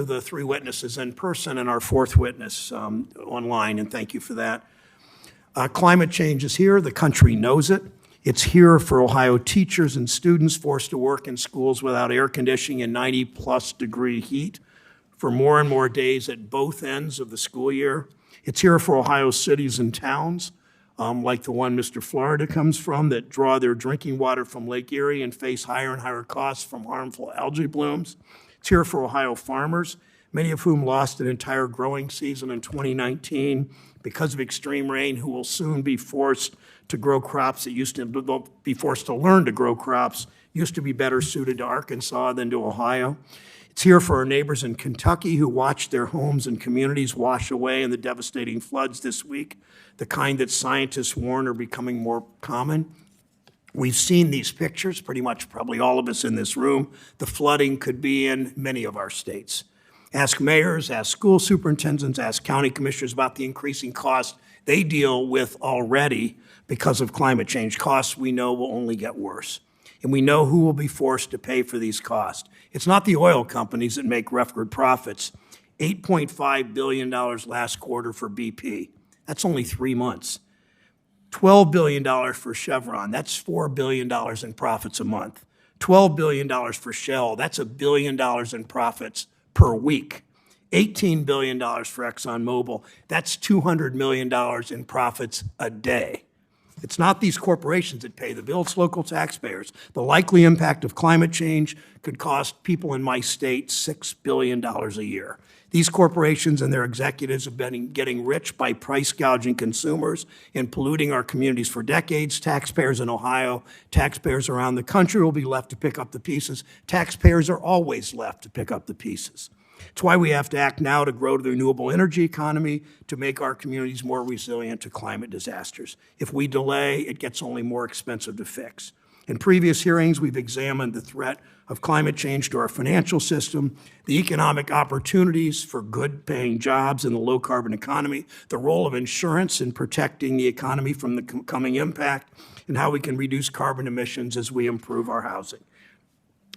the three witnesses in person and our fourth witness online, and thank you for that. Climate change is here. The country knows it. It's here for Ohio teachers and students forced to work in schools without air conditioning and 90-plus degree heat for more and more days at both ends of the school year. It's here for Ohio cities and towns, like the one Mr. Flahert comes from, that draw their drinking water from Lake Erie and face higher and higher costs from harmful algae blooms. It's here for Ohio farmers, many of whom lost an entire growing season in 2019 because of extreme rain, who will soon be forced to grow crops that used to be forced to learn to grow crops, used to be better suited to Arkansas than to Ohio. It's here for our neighbors in Kentucky who watched their homes and communities wash away in the devastating floods this week, the kind that scientists warn are becoming more common. We've seen these pictures, pretty much probably all of us in this room. The flooding could be in many of our states. Ask mayors, ask school superintendents, ask county commissioners about the increasing costs they deal with already because of climate change. Costs we know will only get worse. And we know who will be forced to pay for these costs. It's not the oil companies that make record profits. $8.5 billion last quarter for BP. That's only 3 months. $12 billion for Chevron. That's $4 billion in profits a month. $12 billion for Shell. That's $1 billion in profits per week. $18 billion for ExxonMobil. That's $200 million in profits a day. It's not these corporations that pay the bill, it's local taxpayers. The likely impact of climate change could cost people in my state $6 billion a year. These corporations and their executives have been getting rich by price gouging consumers and polluting our communities for decades. Taxpayers in Ohio, taxpayers around the country will be left to pick up the pieces. Taxpayers are always left to pick up the pieces. It's why we have to act now to grow the renewable energy economy, to make our communities more resilient to climate disasters. If we delay, it gets only more expensive to fix. In previous hearings, we've examined the threat of climate change to our financial system, the economic opportunities for good-paying jobs in the low-carbon economy, the role of insurance in protecting the economy from the coming impact, and how we can reduce carbon emissions as we improve our housing.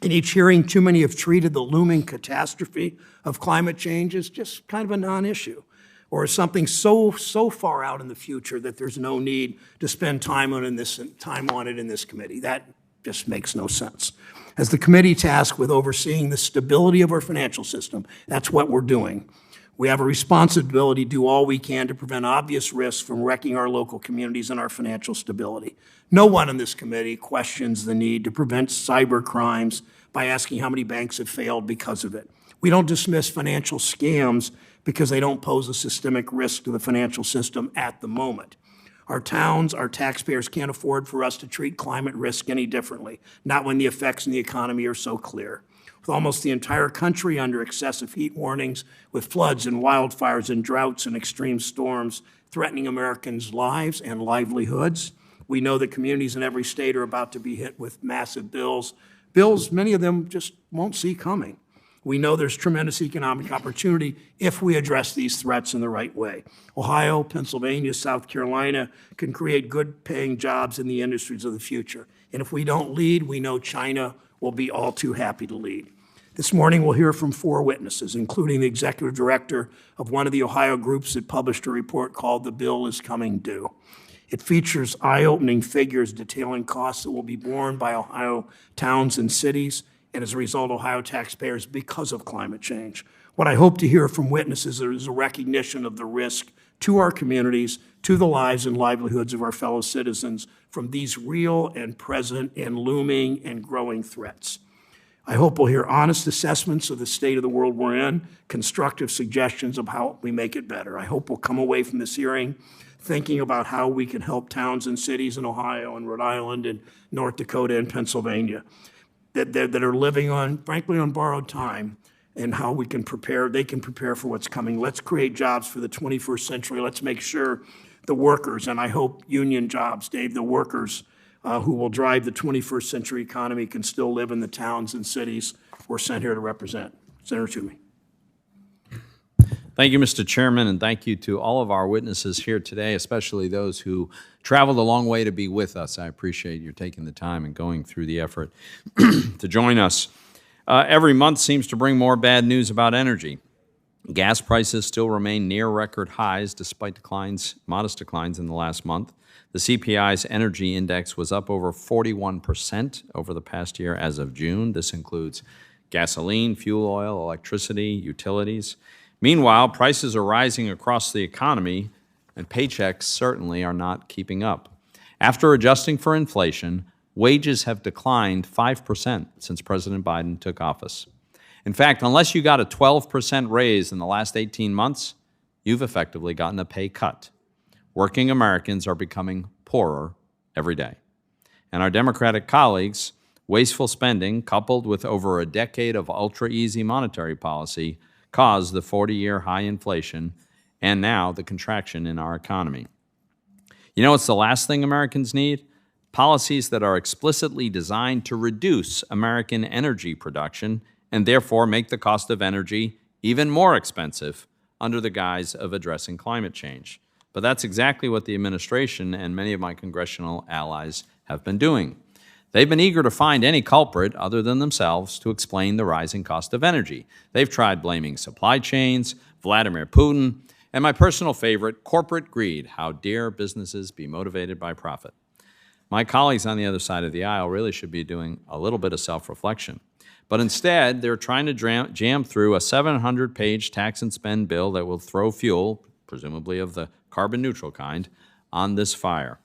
In each hearing, too many have treated the looming catastrophe of climate change as just kind of a non-issue, or as something so far out in the future that there's no need to spend time on it in this committee. That just makes no sense. As the committee tasked with overseeing the stability of our financial system, that's what we're doing. We have a responsibility to do all we can to prevent obvious risks from wrecking our local communities and our financial stability. No one in this committee questions the need to prevent cyber crimes by asking how many banks have failed because of it. We don't dismiss financial scams because they don't pose a systemic risk to the financial system at the moment. Our towns, our taxpayers can't afford for us to treat climate risk any differently, not when the effects in the economy are so clear. With almost the entire country under excessive heat warnings, with floods and wildfires and droughts and extreme storms threatening Americans' lives and livelihoods, we know that communities in every state are about to be hit with massive bills many of them just won't see coming. We know there's tremendous economic opportunity if we address these threats in the right way. Ohio, Pennsylvania, South Carolina can create good-paying jobs in the industries of the future. And if we don't lead, we know China will be all too happy to lead. This morning, we'll hear from 4 witnesses, including the executive director of one of the Ohio groups that published a report called The Bill is Coming Due. It features eye-opening figures detailing costs that will be borne by Ohio towns and cities, and as a result, Ohio taxpayers because of climate change. What I hope to hear from witnesses is a recognition of the risk to our communities, to the lives and livelihoods of our fellow citizens from these real and present and looming and growing threats. I hope we'll hear honest assessments of the state of the world we're in, constructive suggestions of how we make it better. I hope we'll come away from this hearing thinking about how we can help towns and cities in Ohio and Rhode Island and North Dakota and Pennsylvania that are living on, frankly, on borrowed time, and how we can prepare, they can prepare for what's coming. Let's create jobs for the 21st century. Let's make sure the workers, and I hope union jobs, Dave, the workers who will drive the 21st century economy can still live in the towns and cities we're sent here to represent. Senator Toomey. Thank you, Mr. Chairman, and thank you to all of our witnesses here today, especially those who traveled a long way to be with us. I appreciate your taking the time and going through the effort to join us. Every month seems to bring more bad news about energy. Gas prices still remain near record highs despite modest declines in the last month. The CPI's energy index was up over 41% over the past year as of June. This includes gasoline, fuel oil, electricity, utilities. Meanwhile, prices are rising across the economy, and paychecks certainly are not keeping up. After adjusting for inflation, wages have declined 5% since President Biden took office. In fact, unless you got a 12% raise in the last 18 months, you've effectively gotten a pay cut. Working Americans are becoming poorer every day. And our Democratic colleagues' wasteful spending, coupled with over a decade of ultra-easy monetary policy, caused the 40-year high inflation and now the contraction in our economy. You know what's the last thing Americans need? Policies that are explicitly designed to reduce American energy production and therefore make the cost of energy even more expensive under the guise of addressing climate change. But that's exactly what the administration and many of my congressional allies have been doing. They've been eager to find any culprit other than themselves to explain the rising cost of energy. They've tried blaming supply chains, Vladimir Putin, and my personal favorite, corporate greed. How dare businesses be motivated by profit? My colleagues on the other side of the aisle really should be doing a little bit of self-reflection. But instead, they're trying to jam through a 700-page tax and spend bill that will throw fuel, presumably of the carbon-neutral kind, on this fire.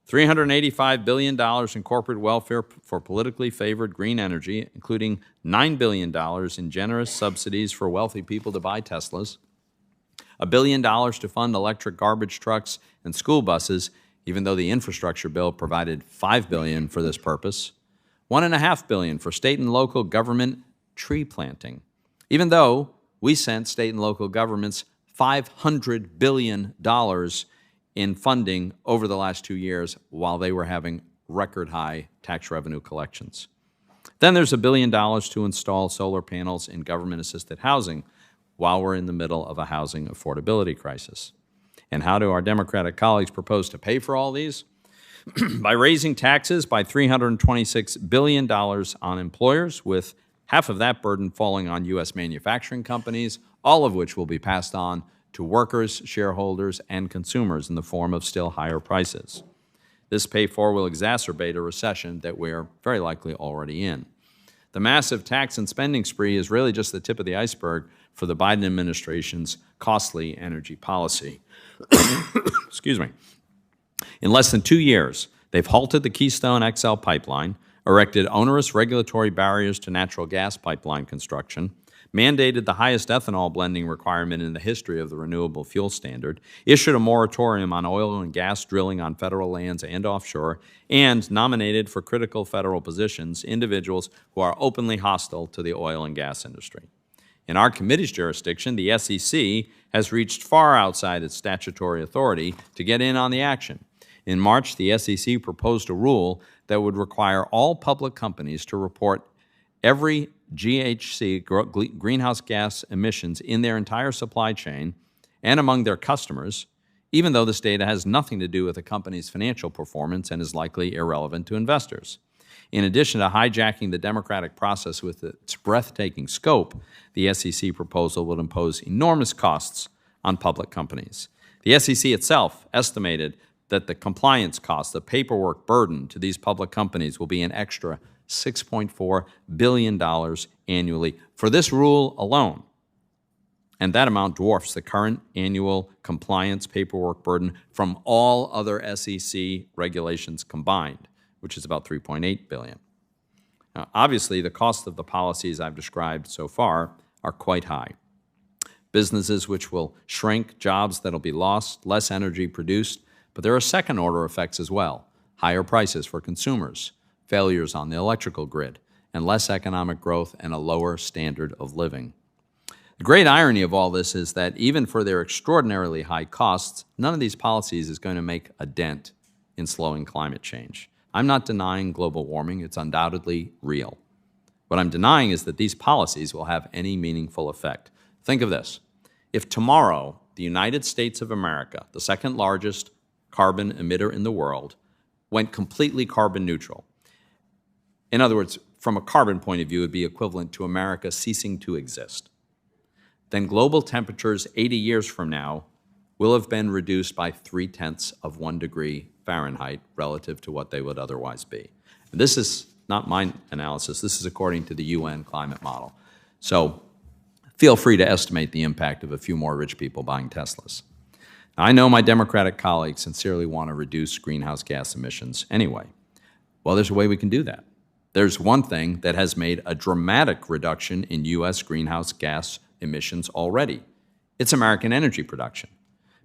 $385 billion in corporate welfare for politically favored green energy, including $9 billion in generous subsidies for wealthy people to buy Teslas, $1 billion to fund electric garbage trucks and school buses, even though the infrastructure bill provided $5 billion for this purpose, $1.5 billion for state and local government tree planting, even though we sent state and local governments $500 billion in funding over the last 2 years while they were having record high tax revenue collections. Then there's $1 billion to install solar panels in government-assisted housing while we're in the middle of a housing affordability crisis. And how do our Democratic colleagues propose to pay for all these? By raising taxes by $326 billion on employers, with half of that burden falling on U.S. manufacturing companies, all of which will be passed on to workers, shareholders, and consumers in the form of still higher prices. This pay-for will exacerbate a recession that we're very likely already in. The massive tax and spending spree is really just the tip of the iceberg for the Biden administration's costly energy policy. Excuse me. In less than 2 years, they've halted the Keystone XL pipeline, erected onerous regulatory barriers to natural gas pipeline construction, mandated the highest ethanol blending requirement in the history of the renewable fuel standard, issued a moratorium on oil and gas drilling on federal lands and offshore, and nominated for critical federal positions individuals who are openly hostile to the oil and gas industry. In our committee's jurisdiction, the SEC has reached far outside its statutory authority to get in on the action. In March, the SEC proposed a rule that would require all public companies to report every GHG, greenhouse gas emissions, in their entire supply chain and among their customers, even though this data has nothing to do with a company's financial performance and is likely irrelevant to investors. In addition to hijacking the democratic process with its breathtaking scope, the SEC proposal would impose enormous costs on public companies. The SEC itself estimated that the compliance cost, the paperwork burden to these public companies will be an extra $6.4 billion annually for this rule alone. And that amount dwarfs the current annual compliance paperwork burden from all other SEC regulations combined, which is about $3.8 billion. Now, obviously, the cost of the policies I've described so far are quite high. Businesses which will shrink, jobs that'll be lost, less energy produced, but there are second-order effects as well: higher prices for consumers, failures on the electrical grid, and less economic growth and a lower standard of living. The great irony of all this is that even for their extraordinarily high costs, none of these policies is going to make a dent in slowing climate change. I'm not denying global warming. It's undoubtedly real. What I'm denying is that these policies will have any meaningful effect. Think of this. If tomorrow the United States of America, the second largest carbon emitter in the world, went completely carbon neutral, in other words, from a carbon point of view, would be equivalent to America ceasing to exist. Then global temperatures 80 years from now will have been reduced by 0.3 degrees Fahrenheit relative to what they would otherwise be. And this is not my analysis. This is according to the UN climate model. So feel free to estimate the impact of a few more rich people buying Teslas. Now, I know my Democratic colleagues sincerely want to reduce greenhouse gas emissions anyway. Well, there's a way we can do that. There's one thing that has made a dramatic reduction in U.S. greenhouse gas emissions already. It's American energy production.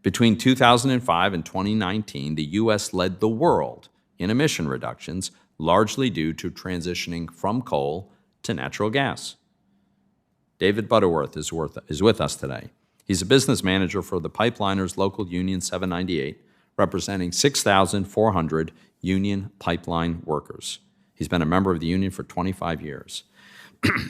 Between 2005 and 2019, the U.S. led the world in emission reductions, largely due to transitioning from coal to natural gas. David Butterworth is with us today. He's a business manager for the Pipeliners Local Union 798, representing 6,400 union pipeline workers. He's been a member of the union for 25 years.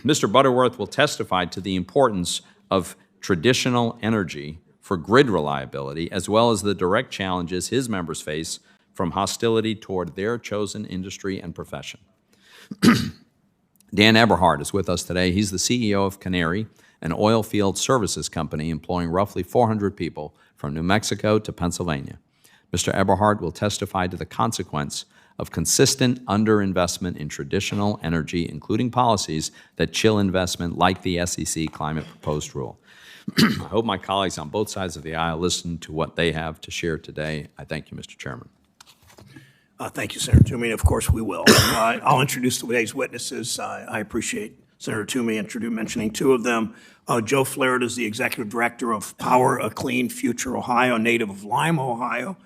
Mr. Butterworth will testify to the importance of traditional energy for grid reliability, as well as the direct challenges his members face from hostility toward their chosen industry and profession. Dan Eberhard is with us today. He's the CEO of Canary, an oil field services company employing roughly 400 people from New Mexico to Pennsylvania. Mr. Eberhard will testify to the consequence of consistent underinvestment in traditional energy, including policies that chill investment like the SEC climate proposed rule. I hope my colleagues on both sides of the aisle listen to what they have to share today. I thank you, Mr. Chairman. Thank you, Senator Toomey, and of course we will. I'll introduce today's witnesses. I appreciate Senator Toomey mentioning two of them. Joe Flahert is the Executive Director of Power a Clean Future Ohio, native of Lima, Ohio.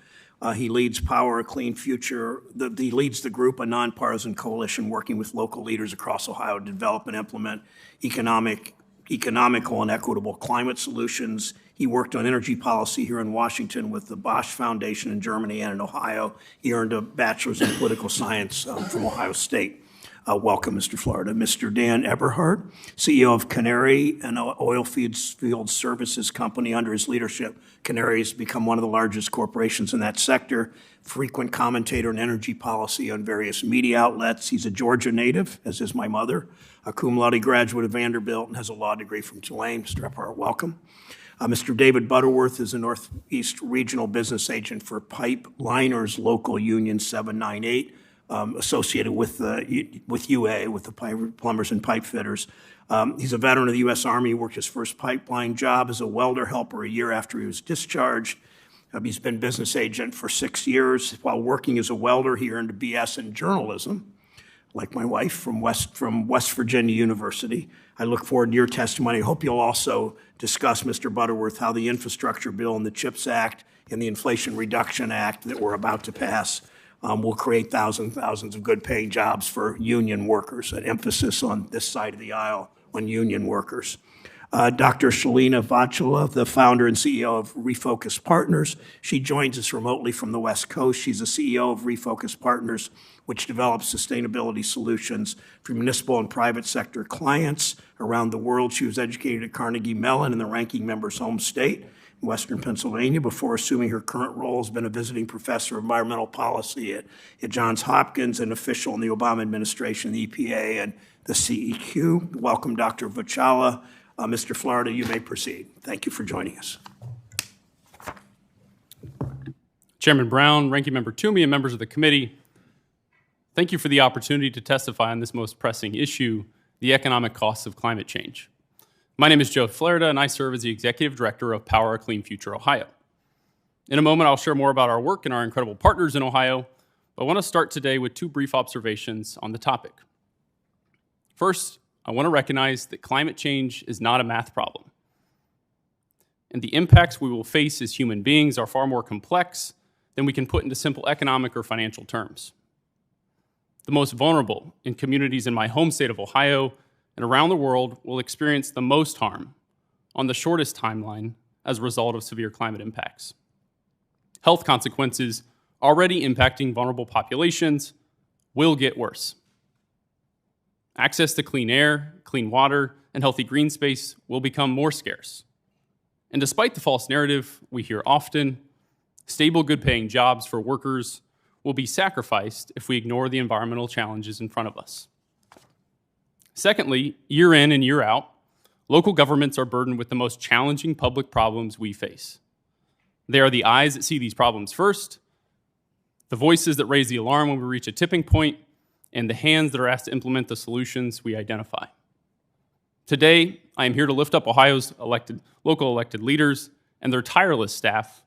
He leads Power a Clean Future. He leads the group, a nonpartisan coalition working with local leaders across Ohio to develop and implement economical and equitable climate solutions. He worked on energy policy here in Washington with the Bosch Foundation in Germany and in Ohio. He earned a bachelor's in political science from Ohio State. Welcome, Mr. Florida. Mr. Dan Eberhard, CEO of Canary, an oil field services company. Under his leadership, Canary has become one of the largest corporations in that sector, frequent commentator on energy policy on various media outlets. He's a Georgia native, as is my mother, a cum laude graduate of Vanderbilt, and has a law degree from Tulane. Mr. Eberhard, welcome. Mr. David Butterworth is a Northeast Regional Business Agent for Pipeliners Local Union 798. Associated with UA, with the plumbers and pipe fitters. He's a veteran of the U.S. Army. He worked his first pipeline job as a welder helper a year after he was discharged. He's been business agent for 6 years. While working as a welder, he earned a BS in journalism, like my wife, from West Virginia University. I look forward to your testimony. I hope you'll also discuss, Mr. Butterworth, how the infrastructure bill and the CHIPS Act and the Inflation Reduction Act that we're about to pass will create thousands of good-paying jobs for union workers, an emphasis on this side of the aisle on union workers. Dr. Shalina Vachala, the founder and CEO of Refocus Partners. She joins us remotely from the West Coast. She's the CEO of Refocus Partners, which develops sustainability solutions for municipal and private sector clients around the world. She was educated at Carnegie Mellon in the ranking member's home state, Western Pennsylvania. Before assuming her current role, has been a visiting professor of environmental policy at Johns Hopkins, and official in the Obama administration, the EPA, and the CEQ. Welcome, Dr. Vachala. Mr. Florida, you may proceed. Thank you for joining us. Chairman Brown, Ranking Member Toomey, and members of the committee, thank you for the opportunity to testify on this most pressing issue, the economic costs of climate change. My name is Joe Flahert, and I serve as the Executive Director of Power a Clean Future Ohio. In a moment, I'll share more about our work and our incredible partners in Ohio, but I want to start today with two brief observations on the topic. First, I want to recognize that climate change is not a math problem, and the impacts we will face as human beings are far more complex than we can put into simple economic or financial terms. The most vulnerable in communities in my home state of Ohio and around the world will experience the most harm on the shortest timeline as a result of severe climate impacts. Health consequences already impacting vulnerable populations will get worse. Access to clean air, clean water, and healthy green space will become more scarce. And despite the false narrative we hear often, stable, good-paying jobs for workers will be sacrificed if we ignore the environmental challenges in front of us. Secondly, year in and year out, local governments are burdened with the most challenging public problems we face. They are the eyes that see these problems first, the voices that raise the alarm when we reach a tipping point, and the hands that are asked to implement the solutions we identify. Today, I am here to lift up Ohio's local elected leaders and their tireless staff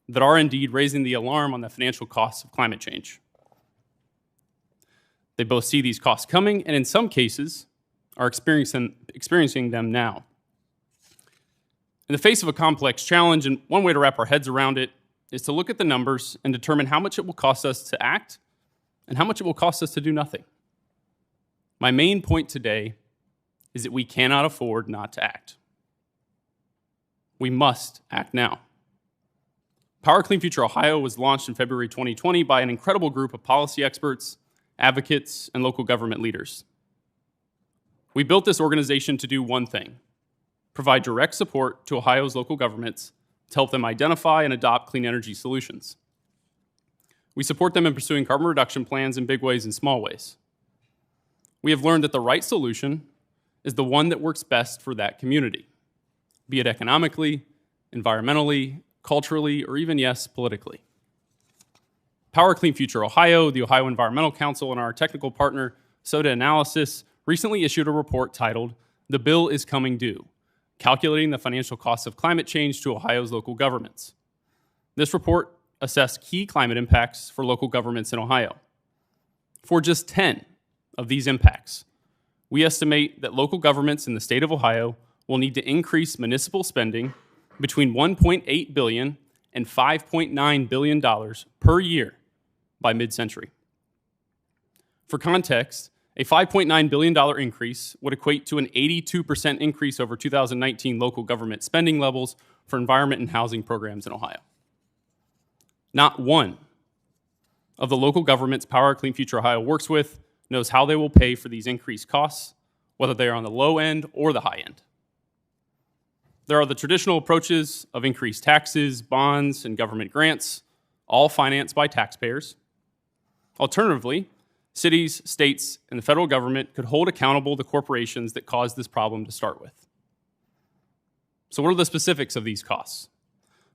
that are indeed raising the alarm on the financial costs of climate change. They both see these costs coming and in some cases are experiencing them now. In the face of a complex challenge, and one way to wrap our heads around it is to look at the numbers and determine how much it will cost us to act and how much it will cost us to do nothing. My main point today is that we cannot afford not to act. We must act now. Power Clean Future Ohio was launched in February 2020 by an incredible group of policy experts, advocates, and local government leaders. We built this organization to do one thing: provide direct support to Ohio's local governments to help them identify and adopt clean energy solutions. We support them in pursuing carbon reduction plans in big ways and small ways. We have learned that the right solution is the one that works best for that community, be it economically, environmentally, culturally, or even, yes, politically. Power Clean Future Ohio, the Ohio Environmental Council, and our technical partner, Soda Analysis, recently issued a report titled, "The Bill is Coming Due: Calculating the Financial Costs of Climate Change to Ohio's Local Governments." This report assessed key climate impacts for local governments in Ohio. For just 10 of these impacts, we estimate that local governments in the state of Ohio will need to increase municipal spending between $1.8 billion and $5.9 billion per year by mid-century. For context, a $5.9 billion increase would equate to an 82% increase over 2019 local government spending levels for environment and housing programs in Ohio. Not one of the local governments Power Clean Future Ohio works with knows how they will pay for these increased costs, whether they are on the low end or the high end. There are the traditional approaches of increased taxes, bonds, and government grants, all financed by taxpayers. Alternatively, cities, states, and the federal government could hold accountable the corporations that caused this problem to start with. So what are the specifics of these costs?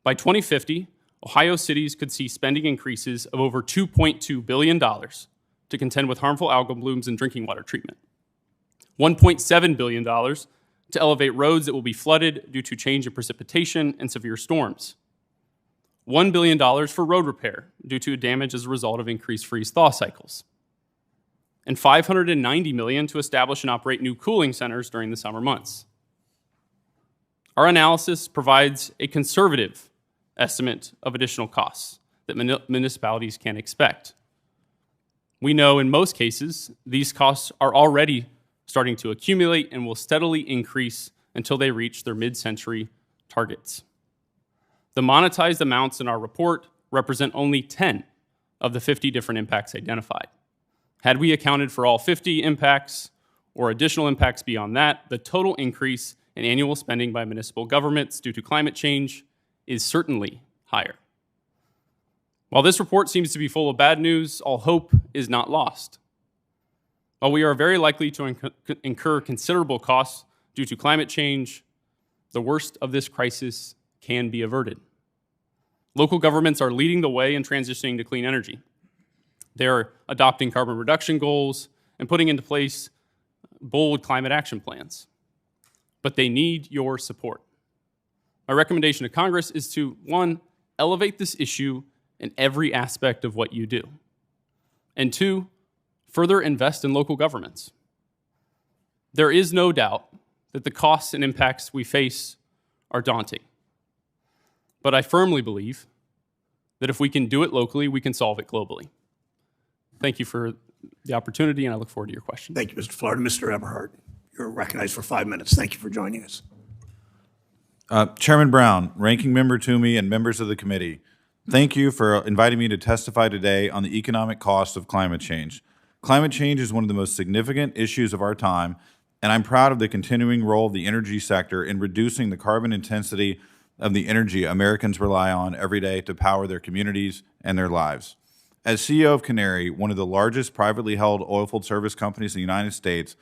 By 2050, Ohio cities could see spending increases of over $2.2 billion to contend with harmful algal blooms and drinking water treatment, $1.7 billion to elevate roads that will be flooded due to change in precipitation and severe storms, $1 billion for road repair due to damage as a result of increased freeze-thaw cycles, and $590 million to establish and operate new cooling centers during the summer months. Our analysis provides a conservative estimate of additional costs that municipalities can expect. We know in most cases, these costs are already starting to accumulate and will steadily increase until they reach their mid-century targets. The monetized amounts in our report represent only 10 of the 50 different impacts identified. Had we accounted for all 50 impacts or additional impacts beyond that, the total increase in annual spending by municipal governments due to climate change is certainly higher. While this report seems to be full of bad news, all hope is not lost. While we are very likely to incur considerable costs due to climate change, the worst of this crisis can be averted. Local governments are leading the way in transitioning to clean energy. They are adopting carbon reduction goals and putting into place bold climate action plans. But they need your support. My recommendation to Congress is to, 1, elevate this issue in every aspect of what you do, and 2, further invest in local governments. There is no doubt that the costs and impacts we face are daunting. But I firmly believe that if we can do it locally, we can solve it globally. Thank you for the opportunity, and I look forward to your questions. Thank you, Mr. Flahert. Mr. Eberhard, you're recognized for 5 minutes. Thank you for joining us. Chairman Brown, Ranking Member Toomey, and members of the committee, thank you for inviting me to testify today on the economic cost of climate change. Climate change is one of the most significant issues of our time, and I'm proud of the continuing role of the energy sector in reducing the carbon intensity of the energy Americans rely on every day to power their communities and their lives. As CEO of Canary, one of the largest privately held oilfield service companies in the United States,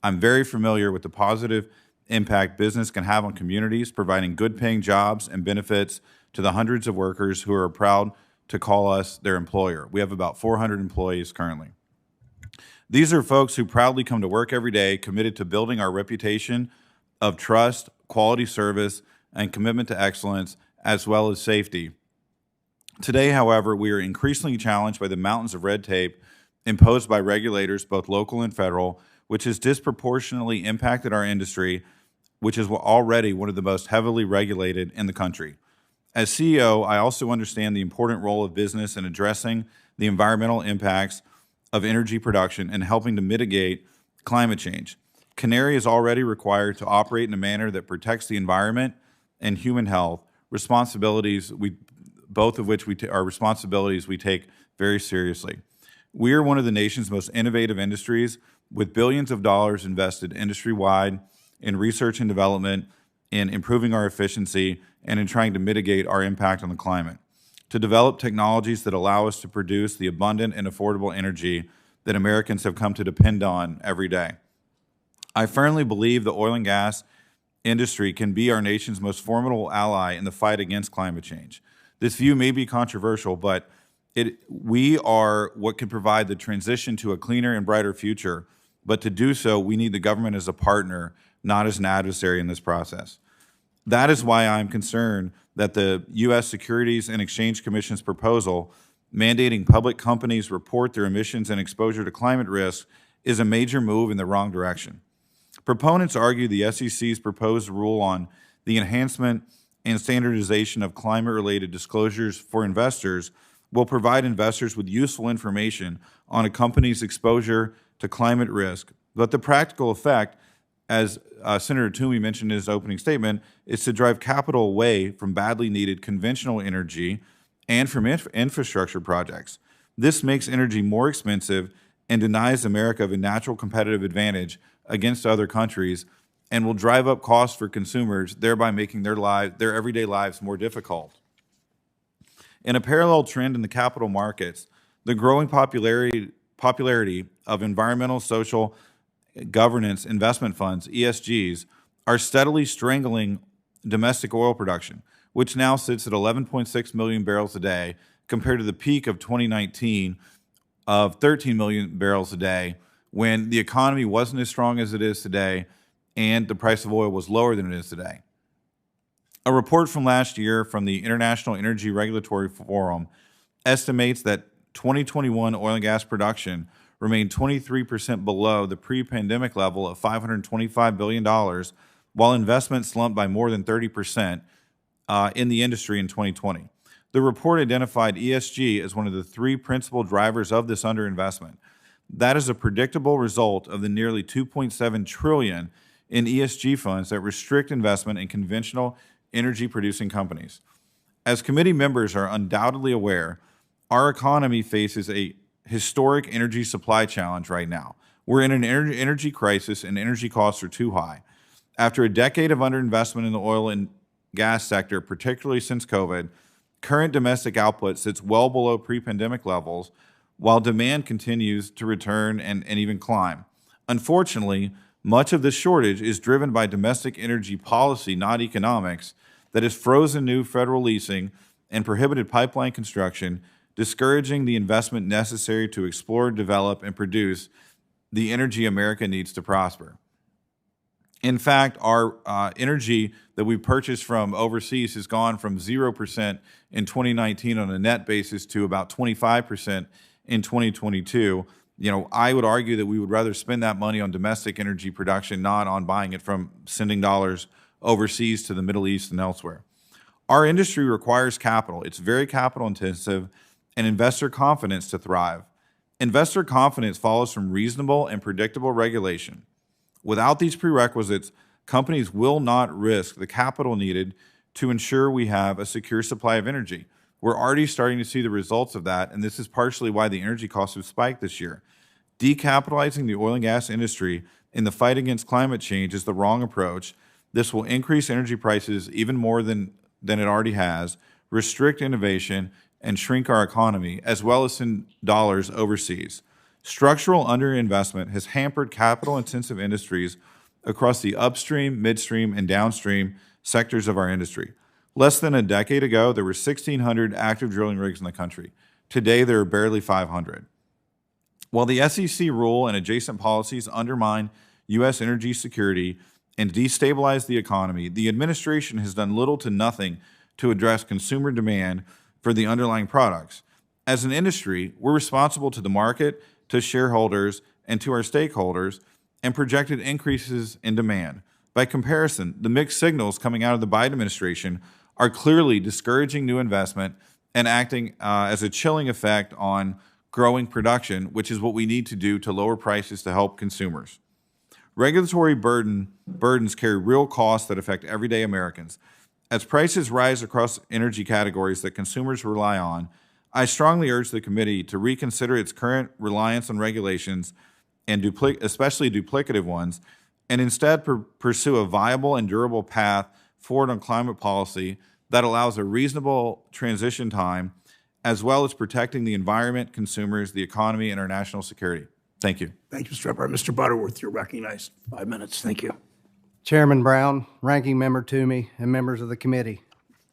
I'm very familiar with the positive impact business can have on communities, providing good-paying jobs and benefits to the hundreds of workers who are proud to call us their employer. We have about 400 employees currently. These are folks who proudly come to work every day, committed to building our reputation of trust, quality service, and commitment to excellence, as well as safety. Today, however, we are increasingly challenged by the mountains of red tape imposed by regulators, both local and federal, which has disproportionately impacted our industry, which is already one of the most heavily regulated in the country. As CEO, I also understand the important role of business in addressing the environmental impacts of energy production and helping to mitigate climate change. Canary is already required to operate in a manner that protects the environment and human health, both of which are responsibilities we take very seriously. We are one of the nation's most innovative industries, with billions of dollars invested industry-wide in research and development, in improving our efficiency, and in trying to mitigate our impact on the climate, to develop technologies that allow us to produce the abundant and affordable energy that Americans have come to depend on every day. I firmly believe the oil and gas industry can be our nation's most formidable ally in the fight against climate change. This view may be controversial, but we are what can provide the transition to a cleaner and brighter future. But to do so, we need the government as a partner, not as an adversary in this process. That is why I'm concerned that the U.S. Securities and Exchange Commission's proposal mandating public companies report their emissions and exposure to climate risk is a major move in the wrong direction. Proponents argue the SEC's proposed rule on the enhancement and standardization of climate-related disclosures for investors will provide investors with useful information on a company's exposure to climate risk. But the practical effect, as Senator Toomey mentioned in his opening statement, is to drive capital away from badly needed conventional energy and from infrastructure projects. This makes energy more expensive and denies America of a natural competitive advantage against other countries, and will drive up costs for consumers, thereby making their everyday lives more difficult. In a parallel trend in the capital markets, the growing popularity of environmental, social, governance investment funds, ESGs, are steadily strangling domestic oil production, which now sits at 11.6 million barrels a day compared to the peak of 2019 of 13 million barrels a day, when the economy wasn't as strong as it is today and the price of oil was lower than it is today. A report from last year from the International Energy Regulatory Forum estimates that 2021 oil and gas production remained 23% below the pre-pandemic level of $525 billion, while investment slumped by more than 30% in the industry in 2020. The report identified ESG as one of the three principal drivers of this underinvestment. That is a predictable result of the nearly $2.7 trillion in ESG funds that restrict investment in conventional energy-producing companies. As committee members are undoubtedly aware, our economy faces a historic energy supply challenge right now. We're in an energy crisis, and energy costs are too high. After a decade of underinvestment in the oil and gas sector, particularly since COVID, current domestic output sits well below pre-pandemic levels, while demand continues to return and even climb. Unfortunately, much of this shortage is driven by domestic energy policy, not economics, that has frozen new federal leasing and prohibited pipeline construction, discouraging the investment necessary to explore, develop, and produce the energy America needs to prosper. In fact, our energy that we purchased from overseas has gone from 0% in 2019 on a net basis to about 25% in 2022. I would argue that we would rather spend that money on domestic energy production, not on buying it from sending dollars overseas to the Middle East and elsewhere. Our industry requires capital. It's very capital intensive, and investor confidence to thrive. Investor confidence follows from reasonable and predictable regulation. Without these prerequisites, companies will not risk the capital needed to ensure we have a secure supply of energy. We're already starting to see the results of that, and this is partially why the energy costs have spiked this year. Decapitalizing the oil and gas industry in the fight against climate change is the wrong approach. This will increase energy prices even more than it already has, restrict innovation, and shrink our economy, as well as send dollars overseas. Structural underinvestment has hampered capital-intensive industries across the upstream, midstream, and downstream sectors of our industry. Less than a decade ago, there were 1,600 active drilling rigs in the country. Today, there are barely 500. While the SEC rule and adjacent policies undermine U.S. energy security and destabilize the economy, the administration has done little to nothing to address consumer demand for the underlying products. As an industry, we're responsible to the market, to shareholders, and to our stakeholders, and projected increases in demand. By comparison, the mixed signals coming out of the Biden administration are clearly discouraging new investment and acting as a chilling effect on growing production, which is what we need to do to lower prices to help consumers. Regulatory burdens carry real costs that affect everyday Americans. As prices rise across energy categories that consumers rely on, I strongly urge the committee to reconsider its current reliance on regulations, and especially duplicative ones, and instead pursue a viable and durable path forward on climate policy that allows a reasonable transition time, as well as protecting the environment, consumers, the economy, and our national security. Thank you. Thank you, Mr. Eberhard. Mr. Butterworth, you're recognized. 5 minutes. Thank you. Chairman Brown, Ranking Member Toomey, and members of the committee,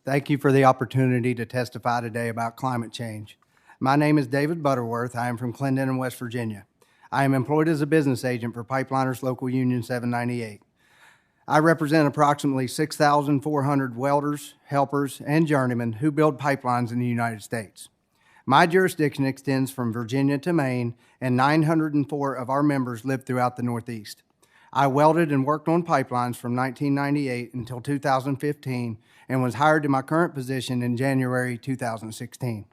thank you for the opportunity to testify today about climate change. My name is David Butterworth. I am from Clendenin, West Virginia. I am employed as a business agent for Pipeliners Local Union 798. I represent approximately 6,400 welders, helpers, and journeymen who build pipelines in the United States. My jurisdiction extends from Virginia to Maine, and 904 of our members live throughout the Northeast. I welded and worked on pipelines from 1998 until 2015 and was hired to my current position in January 2016.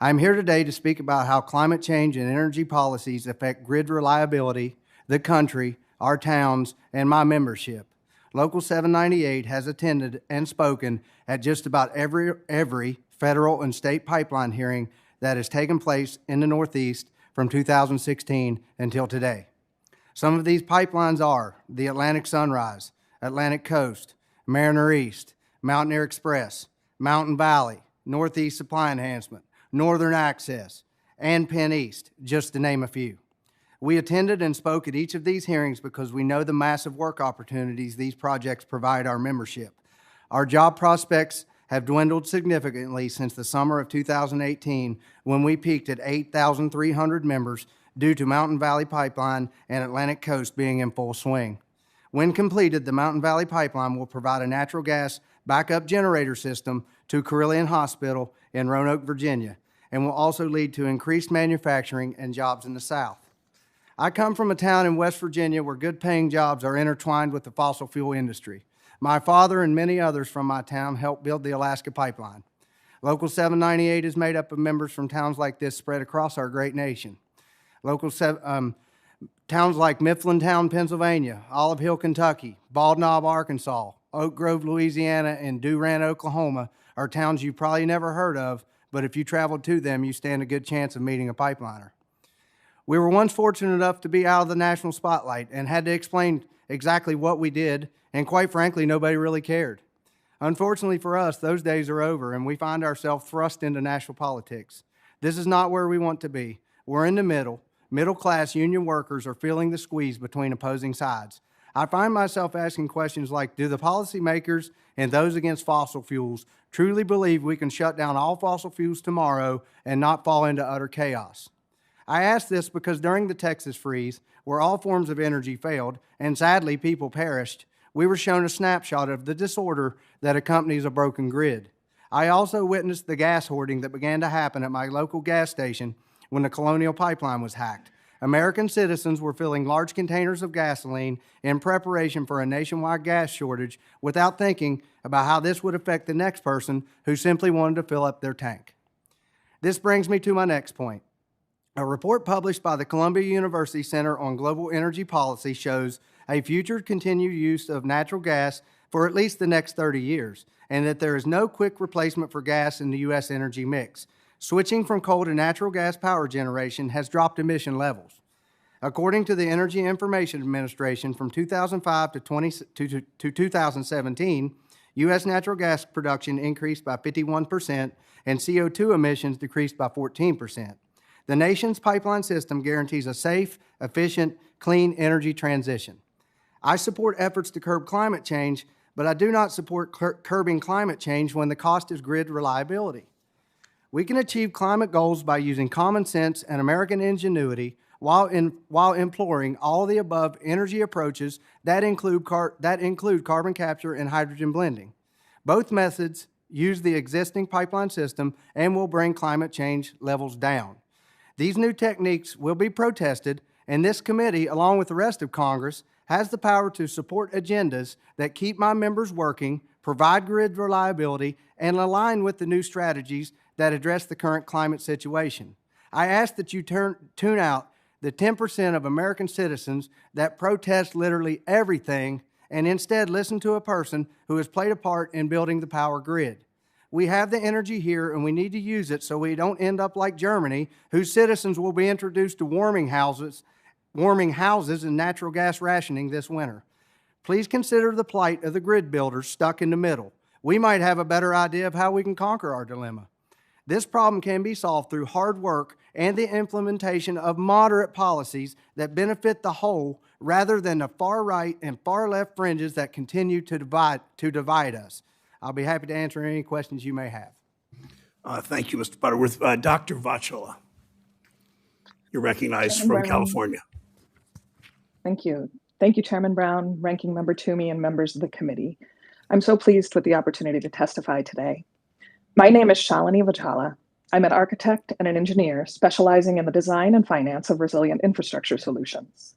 I'm here today to speak about how climate change and energy policies affect grid reliability, the country, our towns, and my membership. Local 798 has attended and spoken at just about every federal and state pipeline hearing that has taken place in the Northeast from 2016 until today. Some of these pipelines are the Atlantic Sunrise, Atlantic Coast, Mariner East, Mountaineer Express, Mountain Valley, Northeast Supply Enhancement, Northern Access, and Penn East, just to name a few. We attended and spoke at each of these hearings because we know the massive work opportunities these projects provide our membership. Our job prospects have dwindled significantly since the summer of 2018, when we peaked at 8,300 members due to Mountain Valley Pipeline and Atlantic Coast being in full swing. When completed, the Mountain Valley Pipeline will provide a natural gas backup generator system to Carilion Hospital in Roanoke, Virginia, and will also lead to increased manufacturing and jobs in the South. I come from a town in West Virginia where good-paying jobs are intertwined with the fossil fuel industry. My father and many others from my town helped build the Alaska Pipeline. Local 798 is made up of members from towns like this spread across our great nation. Towns like Mifflintown, Pennsylvania, Olive Hill, Kentucky, Bald Knob, Arkansas, Oak Grove, Louisiana, and Durant, Oklahoma are towns you probably never heard of, but if you traveled to them, you stand a good chance of meeting a pipeliner. We were once fortunate enough to be out of the national spotlight and had to explain exactly what we did, and quite frankly, nobody really cared. Unfortunately for us, those days are over, and we find ourselves thrust into national politics. This is not where we want to be. We're in the middle. Middle-class union workers are feeling the squeeze between opposing sides. I find myself asking questions like, do the policymakers and those against fossil fuels truly believe we can shut down all fossil fuels tomorrow and not fall into utter chaos? I ask this because during the Texas freeze, where all forms of energy failed and sadly people perished, we were shown a snapshot of the disorder that accompanies a broken grid. I also witnessed the gas hoarding that began to happen at my local gas station when the Colonial Pipeline was hacked. American citizens were filling large containers of gasoline in preparation for a nationwide gas shortage without thinking about how this would affect the next person who simply wanted to fill up their tank. This brings me to my next point. A report published by the Columbia University Center on Global Energy Policy shows a future continued use of natural gas for at least the next 30 years, and that there is no quick replacement for gas in the U.S. energy mix. Switching from coal to natural gas power generation has dropped emission levels. According to the Energy Information Administration, from 2005 to 2017, U.S. natural gas production increased by 51% and CO2 emissions decreased by 14%. The nation's pipeline system guarantees a safe, efficient, clean energy transition. I support efforts to curb climate change, but I do not support curbing climate change when the cost is grid reliability. We can achieve climate goals by using common sense and American ingenuity while employing all the above energy approaches that include carbon capture and hydrogen blending. Both methods use the existing pipeline system and will bring climate change levels down. These new techniques will be protested, and this committee, along with the rest of Congress, has the power to support agendas that keep my members working, provide grid reliability, and align with the new strategies that address the current climate situation. I ask that you tune out the 10% of American citizens that protest literally everything and instead listen to a person who has played a part in building the power grid. We have the energy here and we need to use it so we don't end up like Germany, whose citizens will be introduced to warming houses and natural gas rationing this winter. Please consider the plight of the grid builders stuck in the middle. We might have a better idea of how we can conquer our dilemma. This problem can be solved through hard work and the implementation of moderate policies that benefit the whole rather than the far right and far left fringes that continue to divide us. I'll be happy to answer any questions you may have. Thank you, Mr. Butterworth. Dr. Vachola, you're recognized from California. Thank you. Thank you, Chairman Brown, Ranking Member Toomey, and members of the committee. I'm so pleased with the opportunity to testify today. My name is Shalini Vachala. I'm an architect and an engineer specializing in the design and finance of resilient infrastructure solutions.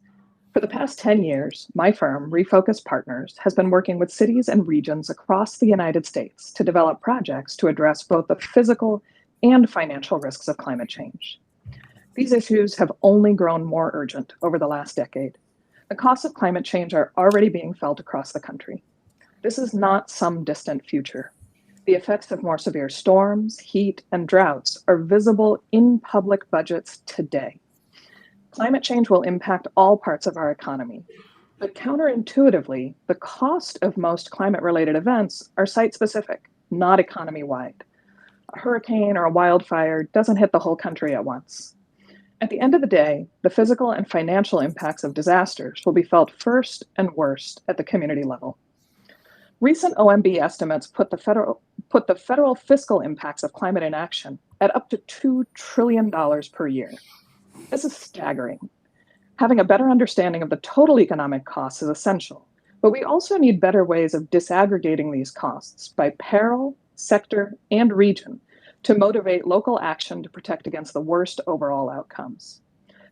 For the past 10 years, my firm, Refocus Partners, has been working with cities and regions across the United States to develop projects to address both the physical and financial risks of climate change. These issues have only grown more urgent over the last decade. The costs of climate change are already being felt across the country. This is not some distant future. The effects of more severe storms, heat, and droughts are visible in public budgets today. Climate change will impact all parts of our economy, but counterintuitively, the cost of most climate-related events are site-specific, not economy-wide. A hurricane or a wildfire doesn't hit the whole country at once. At the end of the day, the physical and financial impacts of disasters will be felt first and worst at the community level. Recent OMB estimates put the federal fiscal impacts of climate inaction at up to $2 trillion per year. This is staggering. Having a better understanding of the total economic costs is essential, but we also need better ways of disaggregating these costs by peril, sector, and region to motivate local action to protect against the worst overall outcomes.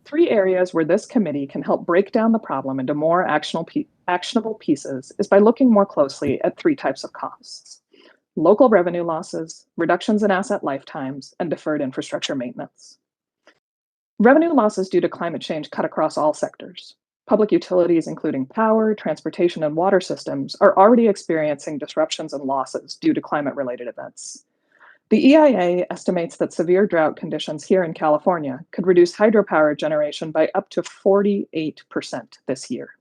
3 areas where this committee can help break down the problem into more actionable pieces is by looking more closely at 3 types of costs: local revenue losses, reductions in asset lifetimes, and deferred infrastructure maintenance. Revenue losses due to climate change cut across all sectors. Public utilities, including power, transportation, and water systems, are already experiencing disruptions and losses due to climate-related events. The EIA estimates that severe drought conditions here in California could reduce hydropower generation by up to 48% this year.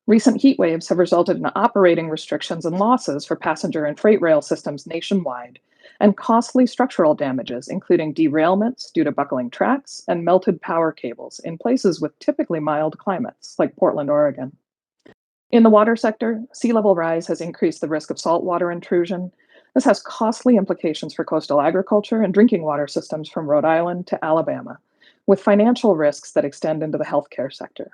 Recent heat waves have resulted in operating restrictions and losses for passenger and freight rail systems nationwide, and costly structural damages, including derailments due to buckling tracks and melted power cables in places with typically mild climates, like Portland, Oregon. In the water sector, sea level rise has increased the risk of saltwater intrusion. This has costly implications for coastal agriculture and drinking water systems from Rhode Island to Alabama, with financial risks that extend into the healthcare sector.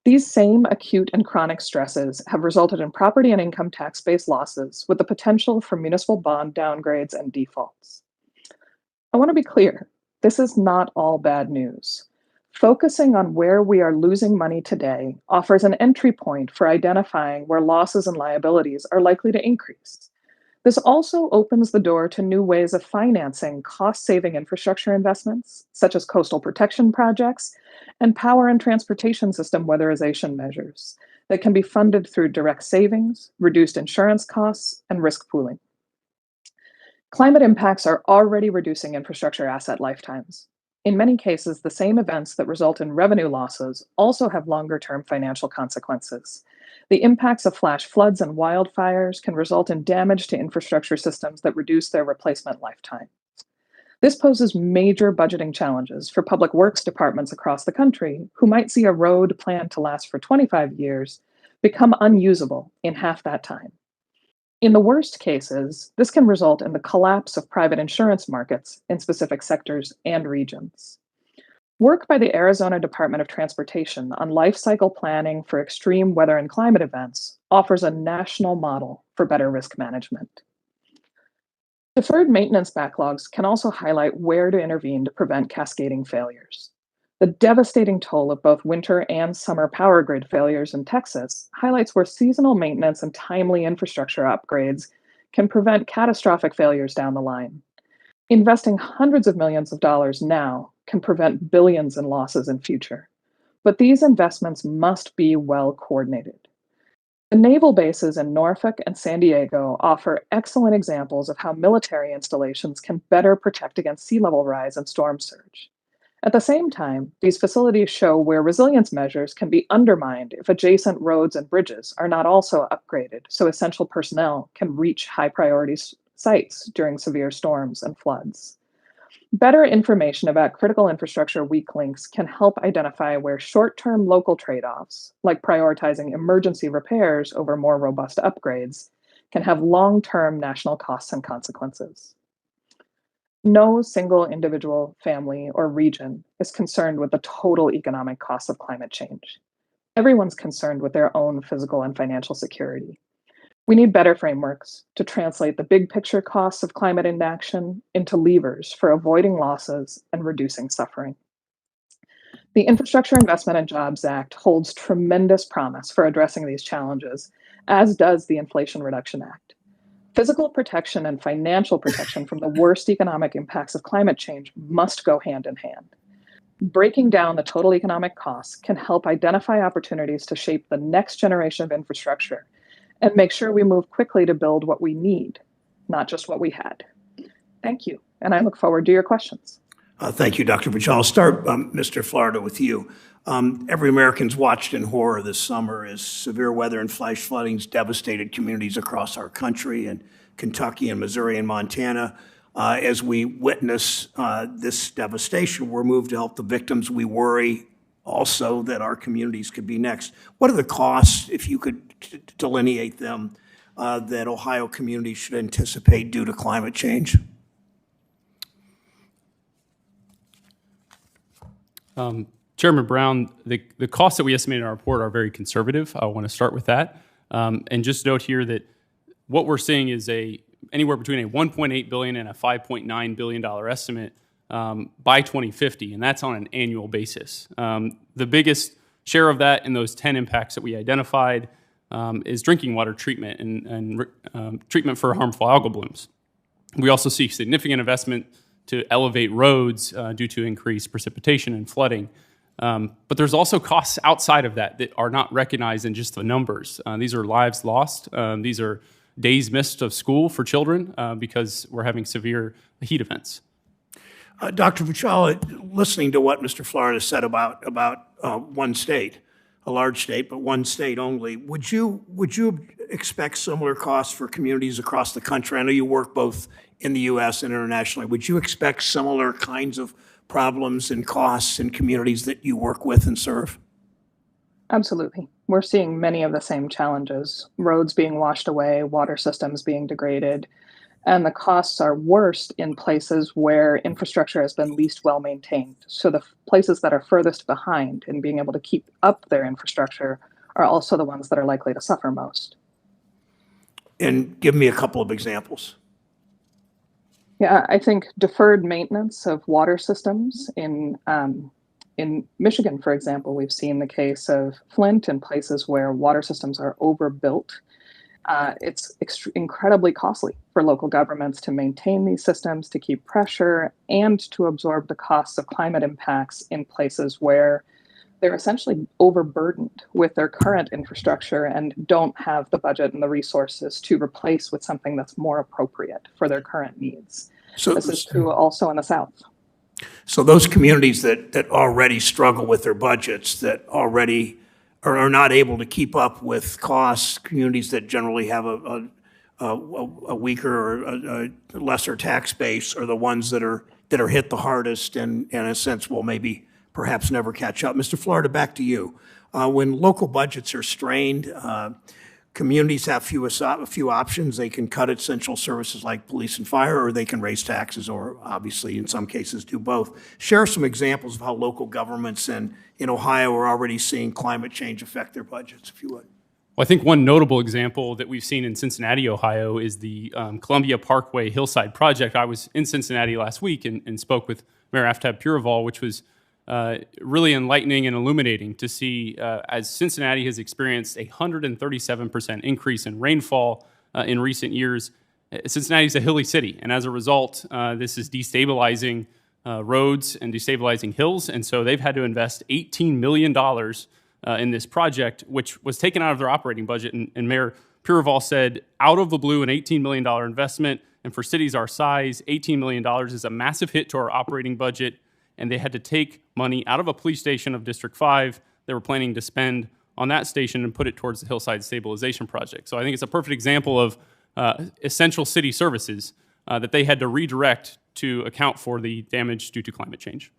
These same acute and chronic stresses have resulted in property and income tax-based losses with the potential for municipal bond downgrades and defaults. I want to be clear, this is not all bad news. Focusing on where we are losing money today offers an entry point for identifying where losses and liabilities are likely to increase. This also opens the door to new ways of financing cost-saving infrastructure investments, such as coastal protection projects and power and transportation system weatherization measures that can be funded through direct savings, reduced insurance costs, and risk pooling. Climate impacts are already reducing infrastructure asset lifetimes. In many cases, the same events that result in revenue losses also have longer-term financial consequences. The impacts of flash floods and wildfires can result in damage to infrastructure systems that reduce their replacement lifetime. This poses major budgeting challenges for public works departments across the country who might see a road planned to last for 25 years become unusable in half that time. In the worst cases, this can result in the collapse of private insurance markets in specific sectors and regions. Work by the Arizona Department of Transportation on life cycle planning for extreme weather and climate events offers a national model for better risk management. Deferred maintenance backlogs can also highlight where to intervene to prevent cascading failures. The devastating toll of both winter and summer power grid failures in Texas highlights where seasonal maintenance and timely infrastructure upgrades can prevent catastrophic failures down the line. Investing hundreds of millions of dollars now can prevent billions in losses in future. But these investments must be well coordinated. The naval bases in Norfolk and San Diego offer excellent examples of how military installations can better protect against sea level rise and storm surge. At the same time, these facilities show where resilience measures can be undermined if adjacent roads and bridges are not also upgraded so essential personnel can reach high priority sites during severe storms and floods. Better information about critical infrastructure weak links can help identify where short-term local trade-offs, like prioritizing emergency repairs over more robust upgrades, can have long-term national costs and consequences. No single individual, family, or region is concerned with the total economic costs of climate change. Everyone's concerned with their own physical and financial security. We need better frameworks to translate the big picture costs of climate inaction into levers for avoiding losses and reducing suffering. The Infrastructure Investment and Jobs Act holds tremendous promise for addressing these challenges, as does the Inflation Reduction Act. Physical protection and financial protection from the worst economic impacts of climate change must go hand in hand. Breaking down the total economic costs can help identify opportunities to shape the next generation of infrastructure and make sure we move quickly to build what we need, not just what we had. Thank you, and I look forward to your questions. Thank you, Dr. Buchal. I'll start, Mr. Flahert, with you. Every American's watched in horror this summer as severe weather and flash floodings devastated communities across our country in Kentucky and Missouri and Montana. As we witness this devastation, we're moved to help the victims. We worry also that our communities could be next. What are the costs, if you could delineate them, that Ohio communities should anticipate due to climate change? Chairman Brown, the costs that we estimate in our report are very conservative. I want to start with that. And just note here that what we're seeing is anywhere between a $1.8 billion and a $5.9 billion estimate by 2050, and that's on an annual basis. The biggest share of that in those 10 impacts that we identified is drinking water treatment and treatment for harmful algal blooms. We also see significant investment to elevate roads due to increased precipitation and flooding. But there's also costs outside of that are not recognized in just the numbers. These are lives lost. These are days missed of school for children because we're having severe heat events. Dr. Buchal, listening to what Mr. Flahert has said about one state, a large state, but one state only, would you expect similar costs for communities across the country? I know you work both in the U.S. and internationally. Would you expect similar kinds of problems and costs in communities that you work with and serve? Absolutely. We're seeing many of the same challenges, roads being washed away, water systems being degraded, and the costs are worst in places where infrastructure has been least well maintained. So the places that are furthest behind in being able to keep up their infrastructure are also the ones that are likely to suffer most. And give me a couple of examples. Yeah, I think deferred maintenance of water systems in Michigan, for example, we've seen the case of Flint in places where water systems are overbuilt. It's incredibly costly for local governments to maintain these systems, to keep pressure, and to absorb the costs of climate impacts in places where they're essentially overburdened with their current infrastructure and don't have the budget and the resources to replace with something that's more appropriate for their current needs. So this is true also in the South. So those communities that already struggle with their budgets, that already are not able to keep up with costs, communities that generally have a weaker or a lesser tax base are the ones that are hit the hardest and in a sense will maybe perhaps never catch up. Mr. Flahert, back to you. When local budgets are strained, communities have a few options. They can cut essential services like police and fire, or they can raise taxes, or obviously in some cases do both. Share some examples of how local governments in Ohio are already seeing climate change affect their budgets, if you would. Well, I think one notable example that we've seen in Cincinnati, Ohio, is the Columbia Parkway Hillside Project. I was in Cincinnati last week and spoke with Mayor Aftab Purival, which was really enlightening and illuminating to see as Cincinnati has experienced a 137% increase in rainfall in recent years. Cincinnati is a hilly city, and as a result, this is destabilizing roads and destabilizing hills, and so they've had to invest $18 million in this project, which was taken out of their operating budget. And Mayor Purival said, out of the blue, an $18 million investment, and for cities our size, $18 million is a massive hit to our operating budget, and they had to take money out of a police station of District 5 they were planning to spend on that station and put it towards the Hillside Stabilization Project. So I think it's a perfect example of essential city services that they had to redirect to account for the damage due to climate change.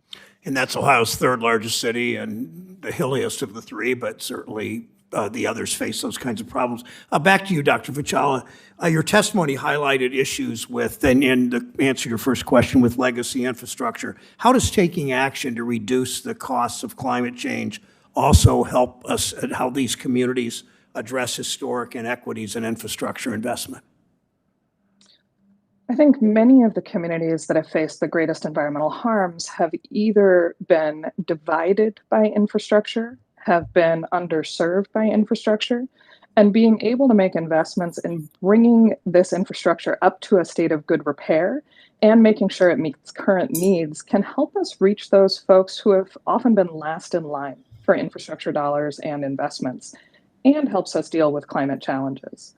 And that's Ohio's third largest city and the hilliest of the three, but certainly the others face those kinds of problems. Back to you, Dr. Vichala. Your testimony highlighted issues with, and to answer your first question, with legacy infrastructure. How does taking action to reduce the costs of climate change also help us at how these communities address historic inequities in infrastructure investment? I think many of the communities that have faced the greatest environmental harms have either been divided by infrastructure, have been underserved by infrastructure, and being able to make investments in bringing this infrastructure up to a state of good repair and making sure it meets current needs can help us reach those folks who have often been last in line for infrastructure dollars and investments, and helps us deal with climate challenges.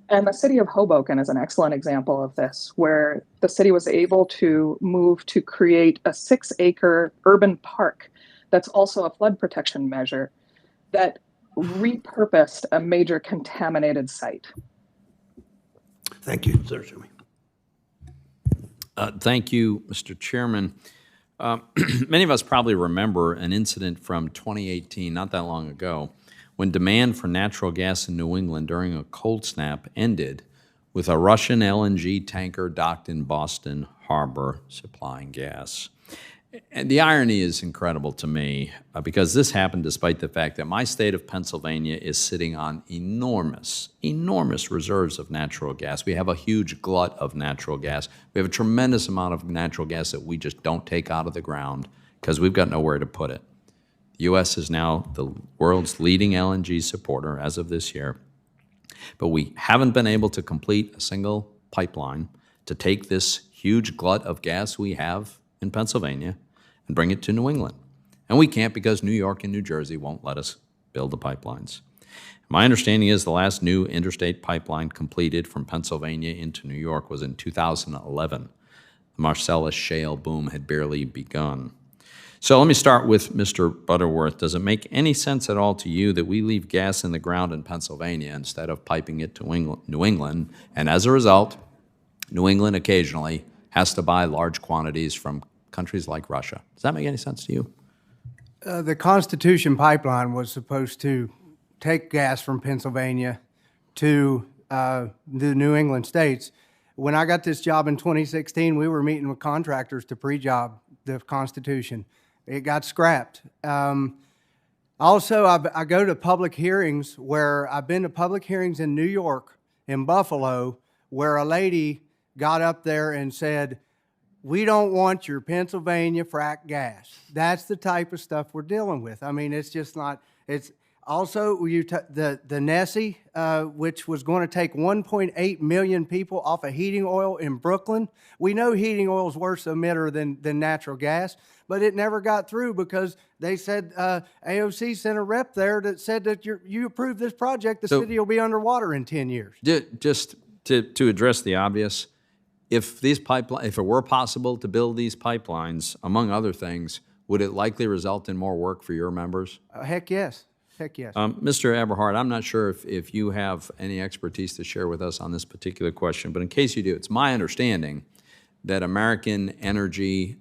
And the city of Hoboken is an excellent example of this, where the city was able to move to create a 6-acre urban park that's also a flood protection measure that repurposed a major contaminated site. Thank you, Sir Jimmy. Thank you, Mr. Chairman. Many of us probably remember an incident from 2018, not that long ago, when demand for natural gas in New England during a cold snap ended with a Russian LNG tanker docked in Boston Harbor supplying gas. And the irony is incredible to me because this happened despite the fact that my state of Pennsylvania is sitting on enormous reserves of natural gas. We have a huge glut of natural gas. We have a tremendous amount of natural gas that we just don't take out of the ground because we've got nowhere to put it. The U.S. is now the world's leading LNG supporter as of this year, but we haven't been able to complete a single pipeline to take this huge glut of gas we have in Pennsylvania and bring it to New England. And we can't because New York and New Jersey won't let us build the pipelines. My understanding is the last new interstate pipeline completed from Pennsylvania into New York was in 2011. The Marcellus shale boom had barely begun. So let me start with Mr. Butterworth. Does it make any sense at all to you that we leave gas in the ground in Pennsylvania instead of piping it to New England, and as a result, New England occasionally has to buy large quantities from countries like Russia? Does that make any sense to you? The Constitution Pipeline was supposed to take gas from Pennsylvania to the New England states. When I got this job in 2016, we were meeting with contractors to pre-job the Constitution. It got scrapped. Also, I go to public hearings where I've been to public hearings in New York, in Buffalo, where a lady got up there and said, "We don't want your Pennsylvania frack gas." That's the type of stuff we're dealing with. I mean, it's just not, it's also the Nessie, which was going to take 1.8 million people off of heating oil in Brooklyn. We know heating oil is worse emitter than natural gas, but it never got through because they said AOC sent a rep there that said that you approve this project, the city will be underwater in 10 years. Just to address the obvious, if it were possible to build these pipelines, among other things, would it likely result in more work for your members? Heck yes. Heck, yes. Mr. Eberhard, I'm not sure if you have any expertise to share with us on this particular question, but in case you do, it's my understanding that American energy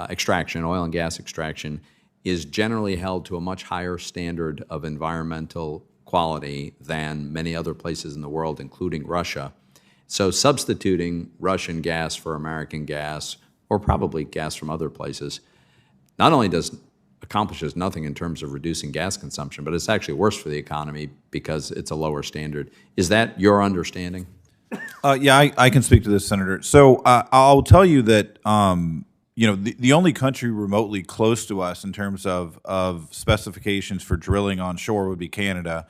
extraction, oil and gas extraction, is generally held to a much higher standard of environmental quality than many other places in the world, including Russia. So substituting Russian gas for American gas, or probably gas from other places, not only accomplishes nothing in terms of reducing gas consumption, but it's actually worse for the economy because it's a lower standard. Is that your understanding? Yeah, I can speak to this, Senator. So I'll tell you that the only country remotely close to us in terms of specifications for drilling onshore would be Canada.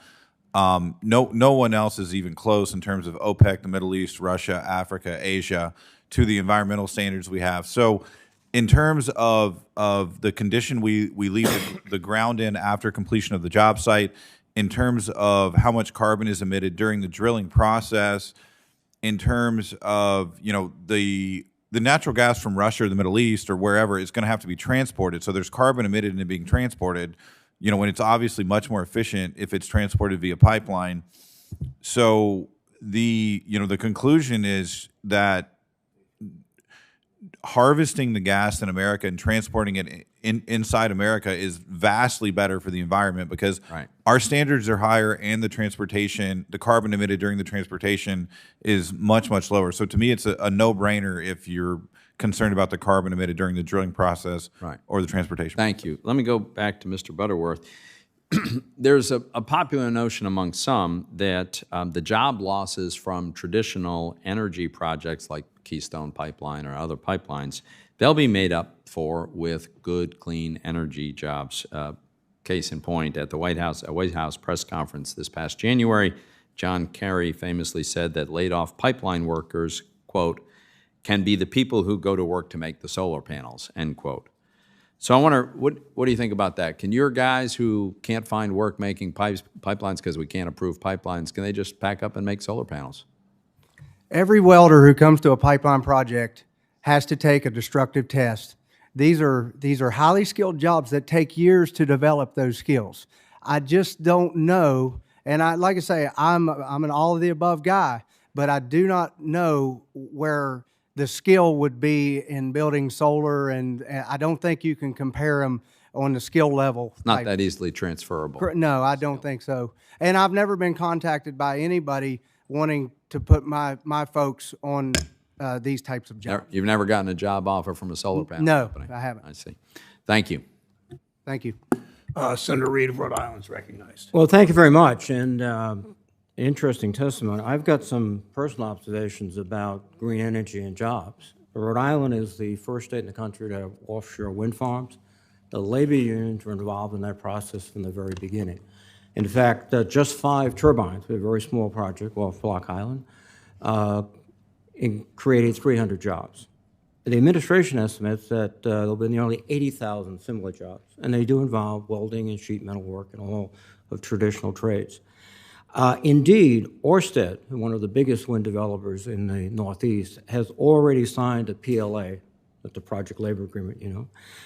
No one else is even close in terms of OPEC, the Middle East, Russia, Africa, Asia, to the environmental standards we have. So in terms of the condition we leave the ground in after completion of the job site, in terms of how much carbon is emitted during the drilling process, in terms of the natural gas from Russia or the Middle East or wherever is going to have to be transported. So there's carbon emitted and it being transported, when it's obviously much more efficient if it's transported via pipeline. So the conclusion is that harvesting the gas in America and transporting it inside America is vastly better for the environment because our standards are higher and the carbon emitted during the transportation is much, much lower. So to me, it's a no-brainer if you're concerned about the carbon emitted during the drilling process or the transportation. Thank you. Let me go back to Mr. Butterworth. There's a popular notion among some that the job losses from traditional energy projects like Keystone Pipeline or other pipelines, they'll be made up for with good, clean energy jobs. Case in point, at the White House press conference this past January, John Kerry famously said that laid-off pipeline workers, quote, can be the people who go to work to make the solar panels, end quote. So I wonder, what do you think about that? Can your guys who can't find work making pipelines because we can't approve pipelines, can they just pack up and make solar panels? Every welder who comes to a pipeline project has to take a destructive test. These are highly skilled jobs that take years to develop those skills. I just don't know, and like I say, I'm an all of the above guy, but I do not know where the skill would be in building solar, and I don't think you can compare them on the skill level. Not that easily transferable. No, I don't think so. And I've never been contacted by anybody wanting to put my folks on these types of jobs. You've never gotten a job offer from a solar panel company? No, I haven't. I see. Thank you. Thank you. Senator Reed of Rhode Island is recognized. Well, thank you very much, and interesting testimony. I've got some personal observations about green energy and jobs. Rhode Island is the first state in the country to have offshore wind farms. The labor unions were involved in that process from the very beginning. In fact, just 5 turbines, a very small project off Block Island, created 300 jobs. The administration estimates that there'll be nearly 80,000 similar jobs, and they do involve welding and sheet metal work and all of traditional trades. Indeed, Ørsted, one of the biggest wind developers in the Northeast, has already signed a PLA, that's the project labor agreement,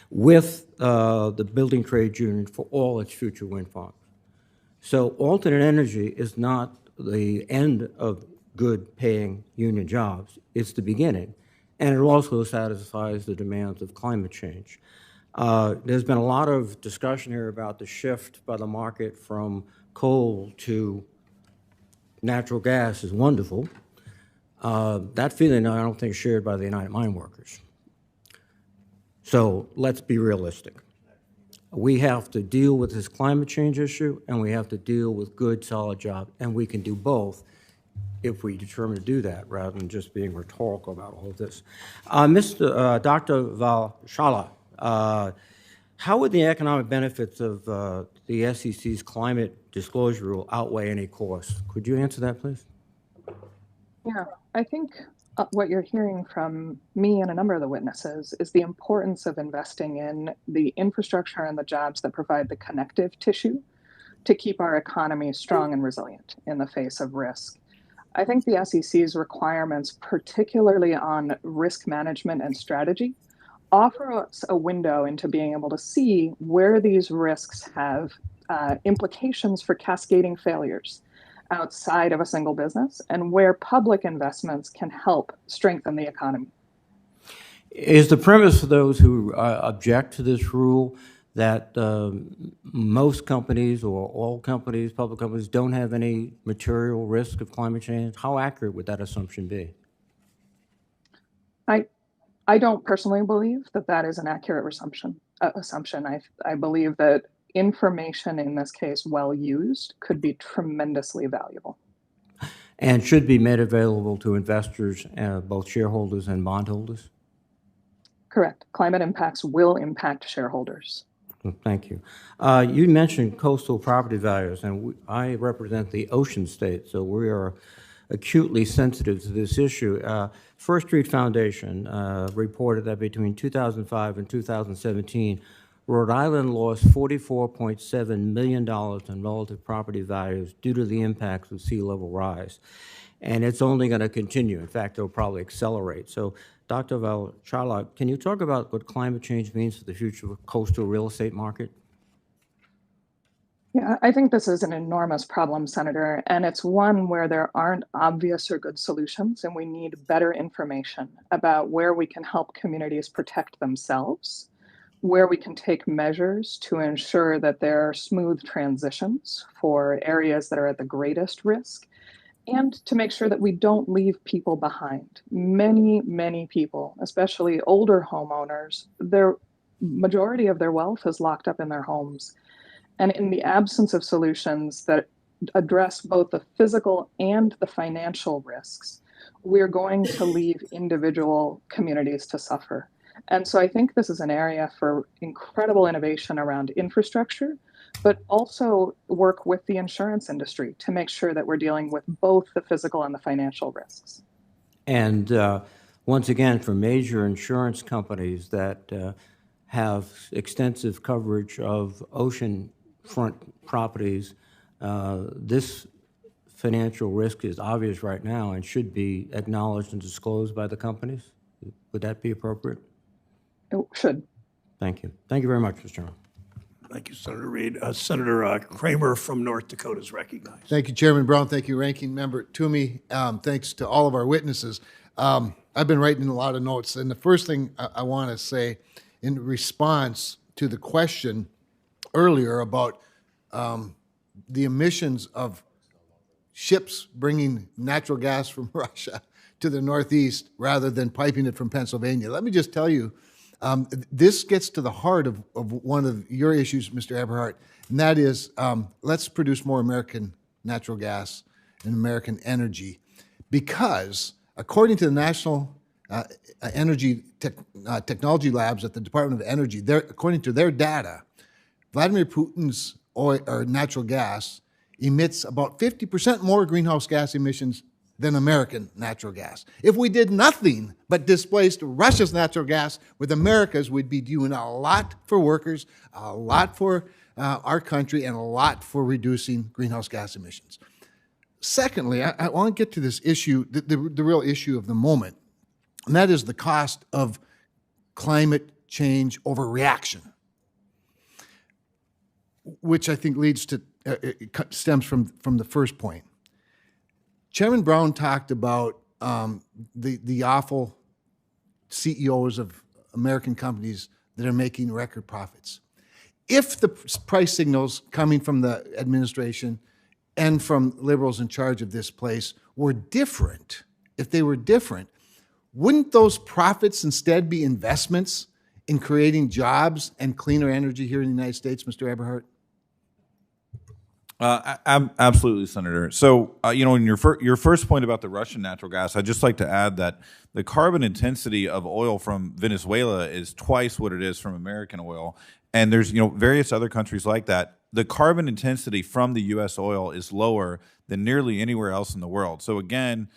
with the building trade union for all its future wind farms. So alternate energy is not the end of good paying union jobs, it's the beginning. And it also satisfies the demands of climate change. There's been a lot of discussion here about the shift by the market from coal to natural gas is wonderful. That feeling I don't think is shared by the United Mine Workers. So let's be realistic. We have to deal with this climate change issue, and we have to deal with good, solid jobs, and we can do both if we determine to do that, rather than just being rhetorical about all of this. Dr. Valshala, how would the economic benefits of the SEC's climate disclosure rule outweigh any costs? Could you answer that, please? Yeah, I think what you're hearing from me and a number of the witnesses is the importance of investing in the infrastructure and the jobs that provide the connective tissue to keep our economy strong and resilient in the face of risk. I think the SEC's requirements, particularly on risk management and strategy, offer us a window into being able to see where these risks have implications for cascading failures outside of a single business, and where public investments can help strengthen the economy. Is the premise for those who object to this rule that most companies or all companies, public companies, don't have any material risk of climate change? How accurate would that assumption be? I don't personally believe that that is an accurate assumption. I believe that information in this case, well used, could be tremendously valuable. And should be made available to investors, both shareholders and bondholders? Correct. Climate impacts will impact shareholders. Thank you. You mentioned coastal property values, and I represent the ocean state, so we are acutely sensitive to this issue. First Street Foundation reported that between 2005 and 2017, Rhode Island lost $44.7 million in relative property values due to the impacts of sea level rise. And it's only going to continue. In fact, it'll probably accelerate. So, Dr. Valchala, can you talk about what climate change means for the future of the coastal real estate market? Yeah, I think this is an enormous problem, Senator, and it's one where there aren't obvious or good solutions, and we need better information about where we can help communities protect themselves, where we can take measures to ensure that there are smooth transitions for areas that are at the greatest risk, and to make sure that we don't leave people behind. Many people, especially older homeowners, their majority of their wealth is locked up in their homes. And in the absence of solutions that address both the physical and the financial risks, we're going to leave individual communities to suffer. And so I think this is an area for incredible innovation around infrastructure, but also work with the insurance industry to make sure that we're dealing with both the physical and the financial risks. And once again, for major insurance companies that have extensive coverage of oceanfront properties, this financial risk is obvious right now and should be acknowledged and disclosed by the companies. Would that be appropriate? It should. Thank you. Thank you very much, Mr. Chairman. Thank you, Senator Reed. Senator Kramer from North Dakota is recognized. Thank you, Chairman Brown. Thank you, Ranking Member Toomey. Thanks to all of our witnesses. I've been writing a lot of notes, and the first thing I want to say in response to the question earlier about the emissions of ships bringing natural gas from Russia to the Northeast rather than piping it from Pennsylvania. Let me just tell you, this gets to the heart of one of your issues, Mr. Eberhard, and that is let's produce more American natural gas and American energy, because according to the National Energy Technology Labs at the Department of Energy, according to their data, Vladimir Putin's oil or natural gas emits about 50% more greenhouse gas emissions than American natural gas. If we did nothing but displaced Russia's natural gas with America's, we'd be doing a lot for workers, a lot for our country, and a lot for reducing greenhouse gas emissions. Secondly, I want to get to this issue, the real issue of the moment, and that is the cost of climate change overreaction, which I think leads to, stems from the first point. Chairman Brown talked about the awful CEOs of American companies that are making record profits. If the price signals coming from the administration and from liberals in charge of this place were different, if they were different, wouldn't those profits instead be investments in creating jobs and cleaner energy here in the United States, Mr. Eberhard? Absolutely, Senator. So, in your first point about the Russian natural gas, I'd just like to add that the carbon intensity of oil from Venezuela is twice what it is from American oil. And there's, various other countries like that. The carbon intensity from the U.S. oil is lower than nearly anywhere else in the world. So again,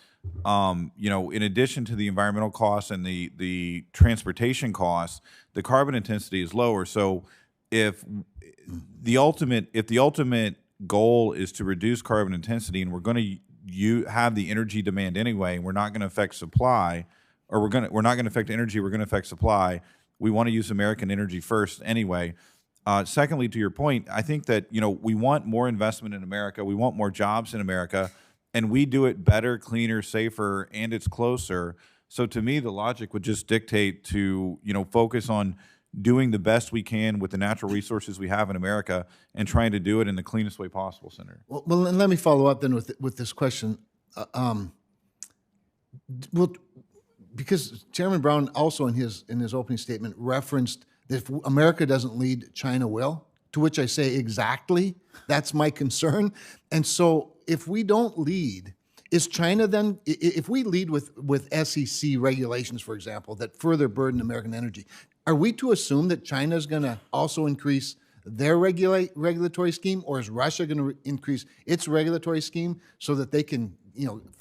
in addition to the environmental costs and the transportation costs, the carbon intensity is lower. So if the ultimate goal is to reduce carbon intensity, and we're going to have the energy demand anyway, and we're not going to affect supply, or we're not going to affect energy, we're going to affect supply. We want to use American energy first anyway. Secondly, to your point, I think that, we want more investment in America. We want more jobs in America, and we do it better, cleaner, safer, and it's closer. So to me, the logic would just dictate to, focus on doing the best we can with the natural resources we have in America and trying to do it in the cleanest way possible, Senator. Well, and let me follow up then with this question. Well, because Chairman Brown also in his opening statement referenced that if America doesn't lead, China will, to which I say exactly, that's my concern. And so if we don't lead, is China then, if we lead with SEC regulations, for example, that further burden American energy, are we to assume that China is going to also increase their regulatory scheme, or is Russia going to increase its regulatory scheme so that they can,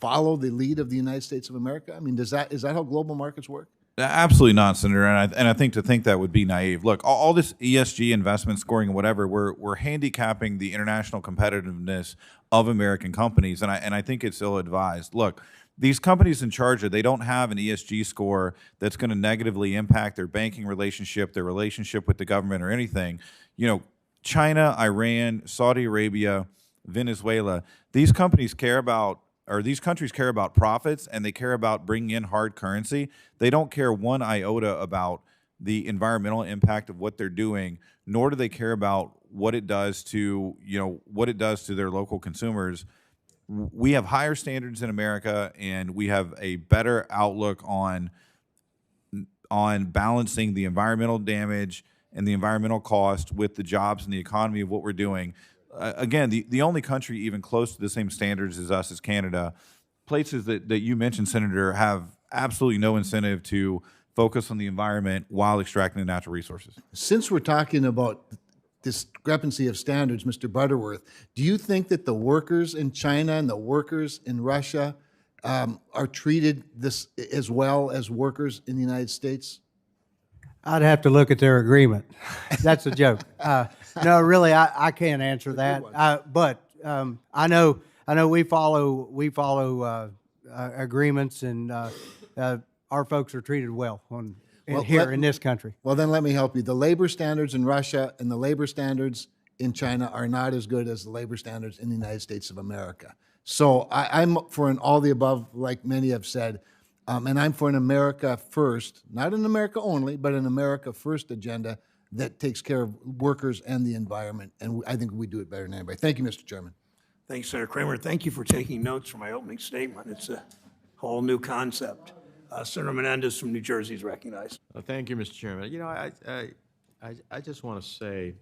follow the lead of the United States of America? I mean, is that how global markets work? Absolutely not, Senator. And I think to think that would be naive. Look, all this ESG investment scoring and whatever, we're handicapping the international competitiveness of American companies, and I think it's ill-advised. Look, these companies in charge they don't have an ESG score that's going to negatively impact their banking relationship, their relationship with the government, or anything. China, Iran, Saudi Arabia, Venezuela, these countries care about profits, and they care about bringing in hard currency. They don't care one iota about the environmental impact of what they're doing, nor do they care about what it does to their local consumers. We have higher standards in America, and we have a better outlook on balancing the environmental damage and the environmental cost with the jobs and the economy of what we're doing. Again, the only country even close to the same standards as us is Canada. Places that you mentioned, Senator, have absolutely no incentive to focus on the environment while extracting the natural resources. Since we're talking about discrepancy of standards, Mr. Butterworth, do you think that the workers in China and the workers in Russia are treated this as well as workers in the United States? I'd have to look at their agreement. That's a joke. No, really, I can't answer that. But I know we follow agreements, and our folks are treated well in this country. Well, then let me help you. The labor standards in Russia and the labor standards in China are not as good as the labor standards in the United States of America. So I'm for an all the above, like many have said. And I'm for an America first, not an America only, but an America first agenda that takes care of workers and the environment. And I think we do it better than anybody. Thank you, Mr. Chairman. Thanks, Senator Kramer. Thank you for taking notes from my opening statement. It's a whole new concept. Senator Menendez from New Jersey is recognized. Thank you, Mr. Chairman. I just want to say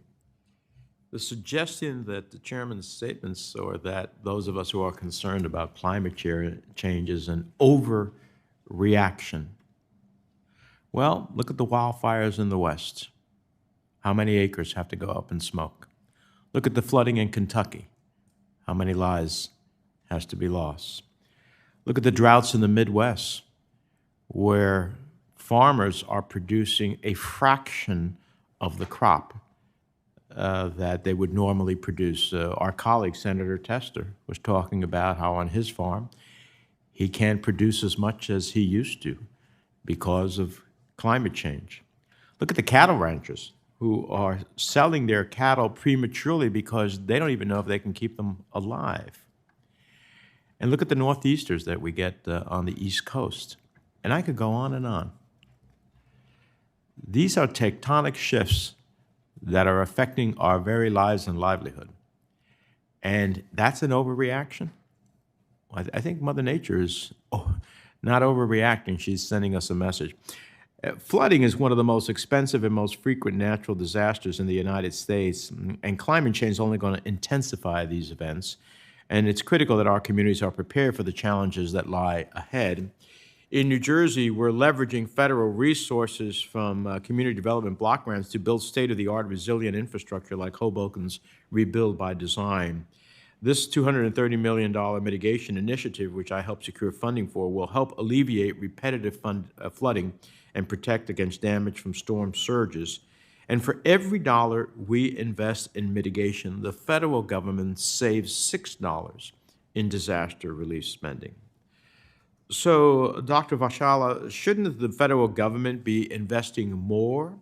the suggestion that the chairman's statements, or that those of us who are concerned about climate change is an overreaction. Well, look at the wildfires in the West. How many acres have to go up in smoke? Look at the flooding in Kentucky. How many lives has to be lost? Look at the droughts in the Midwest, where farmers are producing a fraction of the crop that they would normally produce. Our colleague, Senator Tester, was talking about how on his farm, he can't produce as much as he used to because of climate change. Look at the cattle ranchers who are selling their cattle prematurely because they don't even know if they can keep them alive. And look at the Northeasters that we get on the East Coast. And I could go on and on. These are tectonic shifts that are affecting our very lives and livelihood. And that's an overreaction? I think Mother Nature is not overreacting. She's sending us a message. Flooding is one of the most expensive and most frequent natural disasters in the United States, and climate change is only going to intensify these events. And it's critical that our communities are prepared for the challenges that lie ahead. In New Jersey, we're leveraging federal resources from community development block grants to build state-of-the-art resilient infrastructure like Hoboken's Rebuild by Design. This $230 million mitigation initiative, which I helped secure funding for, will help alleviate repetitive flooding and protect against damage from storm surges. And for every dollar we invest in mitigation, the federal government saves $6 in disaster relief spending. So, Dr. Vashala, shouldn't the federal government be investing more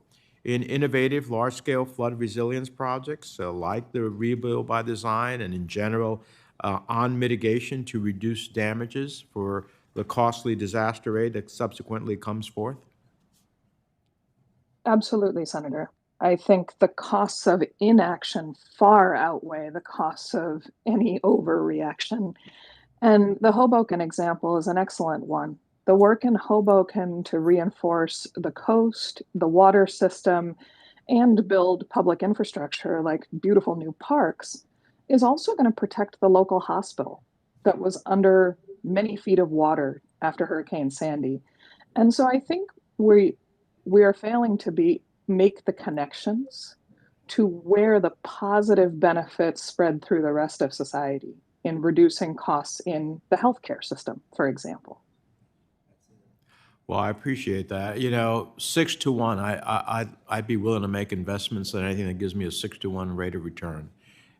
in innovative, large-scale flood resilience projects like the Rebuild by Design and in general on mitigation to reduce damages for the costly disaster aid that subsequently comes forth? Absolutely, Senator. I think the costs of inaction far outweigh the costs of any overreaction. And the Hoboken example is an excellent one. The work in Hoboken to reinforce the coast, the water system, and build public infrastructure like beautiful new parks is also going to protect the local hospital that was under many feet of water after Hurricane Sandy. And so I think we are failing to make the connections to where the positive benefits spread through the rest of society in reducing costs in the healthcare system, for example. Well, I appreciate that. 6-to-1, I'd be willing to make investments in anything that gives me a 6-to-1 rate of return.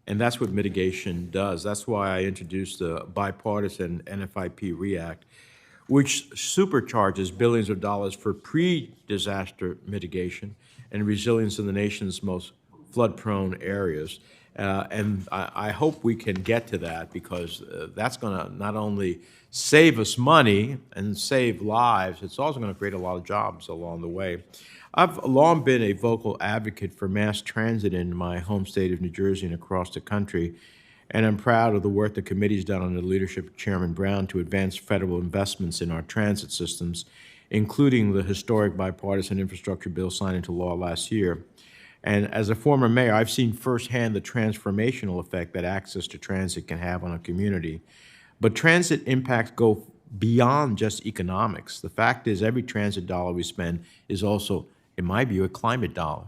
And that's what mitigation does. That's why I introduced the bipartisan NFIP REACT, which supercharges billions of dollars for pre-disaster mitigation and resilience in the nation's most flood-prone areas. And I hope we can get to that, because that's going to not only save us money and save lives, it's also going to create a lot of jobs along the way. I've long been a vocal advocate for mass transit in my home state of New Jersey and across the country, and I'm proud of the work the committee's done under the leadership of Chairman Brown to advance federal investments in our transit systems, including the historic bipartisan infrastructure bill signed into law last year. And as a former mayor, I've seen firsthand the transformational effect that access to transit can have on a community. But transit impacts go beyond just economics. The fact is, every transit dollar we spend is also, in my view, a climate dollar.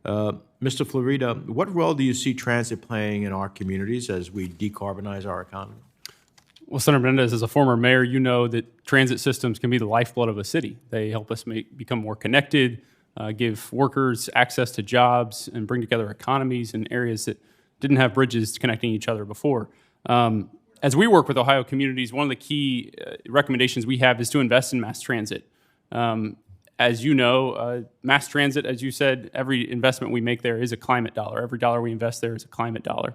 Mr. Flahert, what role do you see transit playing in our communities as we decarbonize our economy? Well, Senator Menendez, as a former mayor, you know that transit systems can be the lifeblood of a city. They help us become more connected, give workers access to jobs, and bring together economies in areas that didn't have bridges connecting each other before. As we work with Ohio communities, one of the key recommendations we have is to invest in mass transit. As you know, mass transit, as you said, every investment we make there is a climate dollar. Every dollar we invest there is a climate dollar.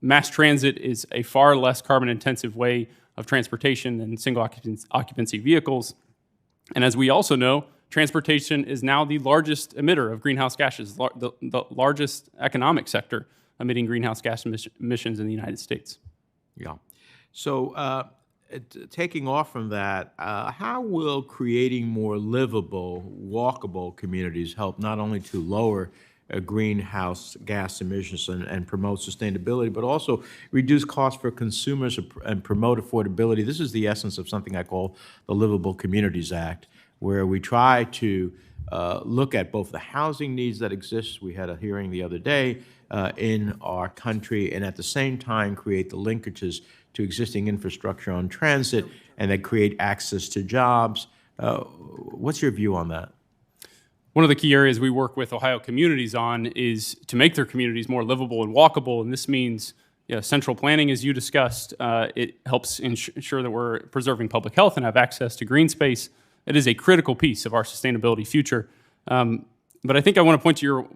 Mass transit is a far less carbon-intensive way of transportation than single occupancy vehicles. And as we also know, transportation is now the largest emitter of greenhouse gases, the largest economic sector emitting greenhouse gas emissions in the United States. Yeah. So taking off from that, how will creating more livable, walkable communities help not only to lower greenhouse gas emissions and promote sustainability, but also reduce costs for consumers and promote affordability? This is the essence of something I call the Livable Communities Act, where we try to look at both the housing needs that exist. We had a hearing the other day in our country, and at the same time create the linkages to existing infrastructure on transit and that create access to jobs. What's your view on that? One of the key areas we work with Ohio communities on is to make their communities more livable and walkable, and this means central planning, as you discussed. It helps ensure that we're preserving public health and have access to green space. It is a critical piece of our sustainability future. But I think I want to point to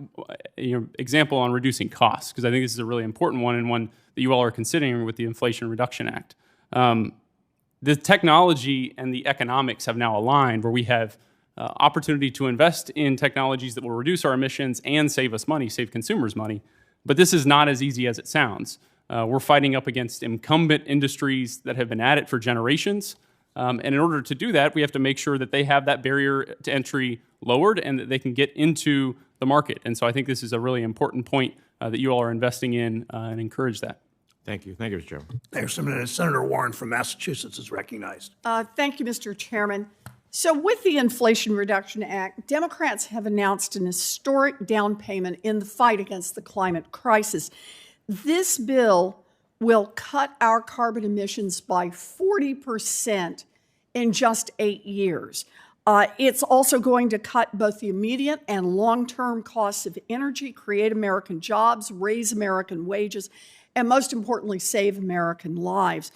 your example on reducing costs, because I think this is a really important one, and one that you all are considering with the Inflation Reduction Act. The technology and the economics have now aligned, where we have opportunity to invest in technologies that will reduce our emissions and save us money, save consumers money. But this is not as easy as it sounds. We're fighting up against incumbent industries that have been at it for generations. And in order to do that, we have to make sure that they have that barrier to entry lowered and that they can get into the market. And so I think this is a really important point that you all are investing in and encourage that. Thank you. Thank you, Mr. Chairman. Thanks a minute. Senator Warren from Massachusetts is recognized. Thank you, Mr. Chairman. So with the Inflation Reduction Act, Democrats have announced an historic down payment in the fight against the climate crisis. This bill will cut our carbon emissions by 40% in just 8 years. It's also going to cut both the immediate and long-term costs of energy, create American jobs, raise American wages, and most importantly, save American lives.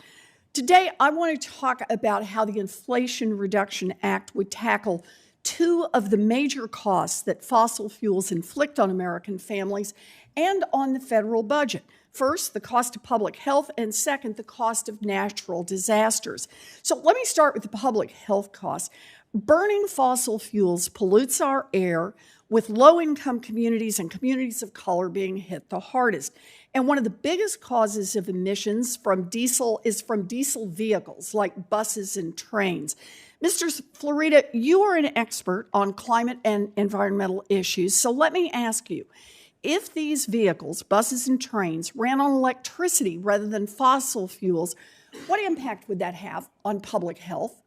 Today, I want to talk about how the Inflation Reduction Act would tackle two of the major costs that fossil fuels inflict on American families and on the federal budget. First, the cost of public health, and second, the cost of natural disasters. So let me start with the public health costs. Burning fossil fuels pollutes our air, with low-income communities and communities of color being hit the hardest. And one of the biggest causes of emissions from diesel is from diesel vehicles like buses and trains. Mr. Flahert, you are an expert on climate and environmental issues, so let me ask you, if these vehicles, buses and trains, ran on electricity rather than fossil fuels, what impact would that have on public health?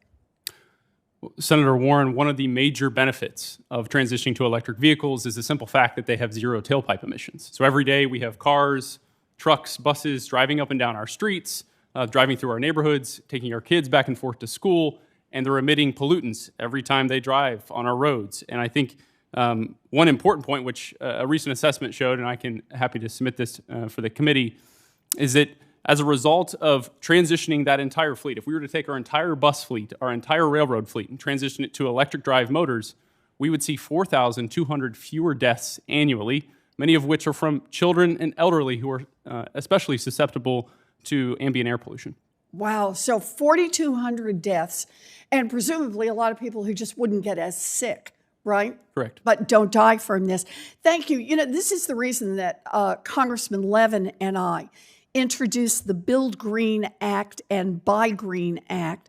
Senator Warren, one of the major benefits of transitioning to electric vehicles is the simple fact that they have zero tailpipe emissions. So every day we have cars, trucks, buses driving up and down our streets, driving through our neighborhoods, taking our kids back and forth to school, and they're emitting pollutants every time they drive on our roads. And I think one important point, which a recent assessment showed, and I can happy to submit this for the committee, is that as a result of transitioning that entire fleet, if we were to take our entire bus fleet, our entire railroad fleet, and transition it to electric drive motors, we would see 4,200 fewer deaths annually, many of which are from children and elderly who are especially susceptible to ambient air pollution. Wow, so 4,200 deaths, and presumably a lot of people who just wouldn't get as sick, right? Correct. But don't die from this. Thank you. You know, this is the reason that Congressman Levin and I introduced the Build Green Act and Buy Green Act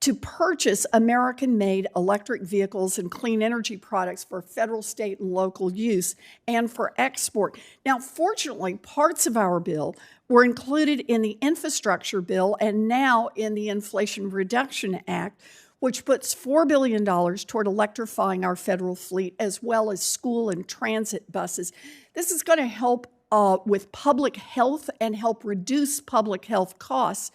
to purchase American-made electric vehicles and clean energy products for federal, state, and local use and for export. Now, fortunately, parts of our bill were included in the infrastructure bill and now in the Inflation Reduction Act, which puts $4 billion toward electrifying our federal fleet as well as school and transit buses. This is going to help with public health and help reduce public health costs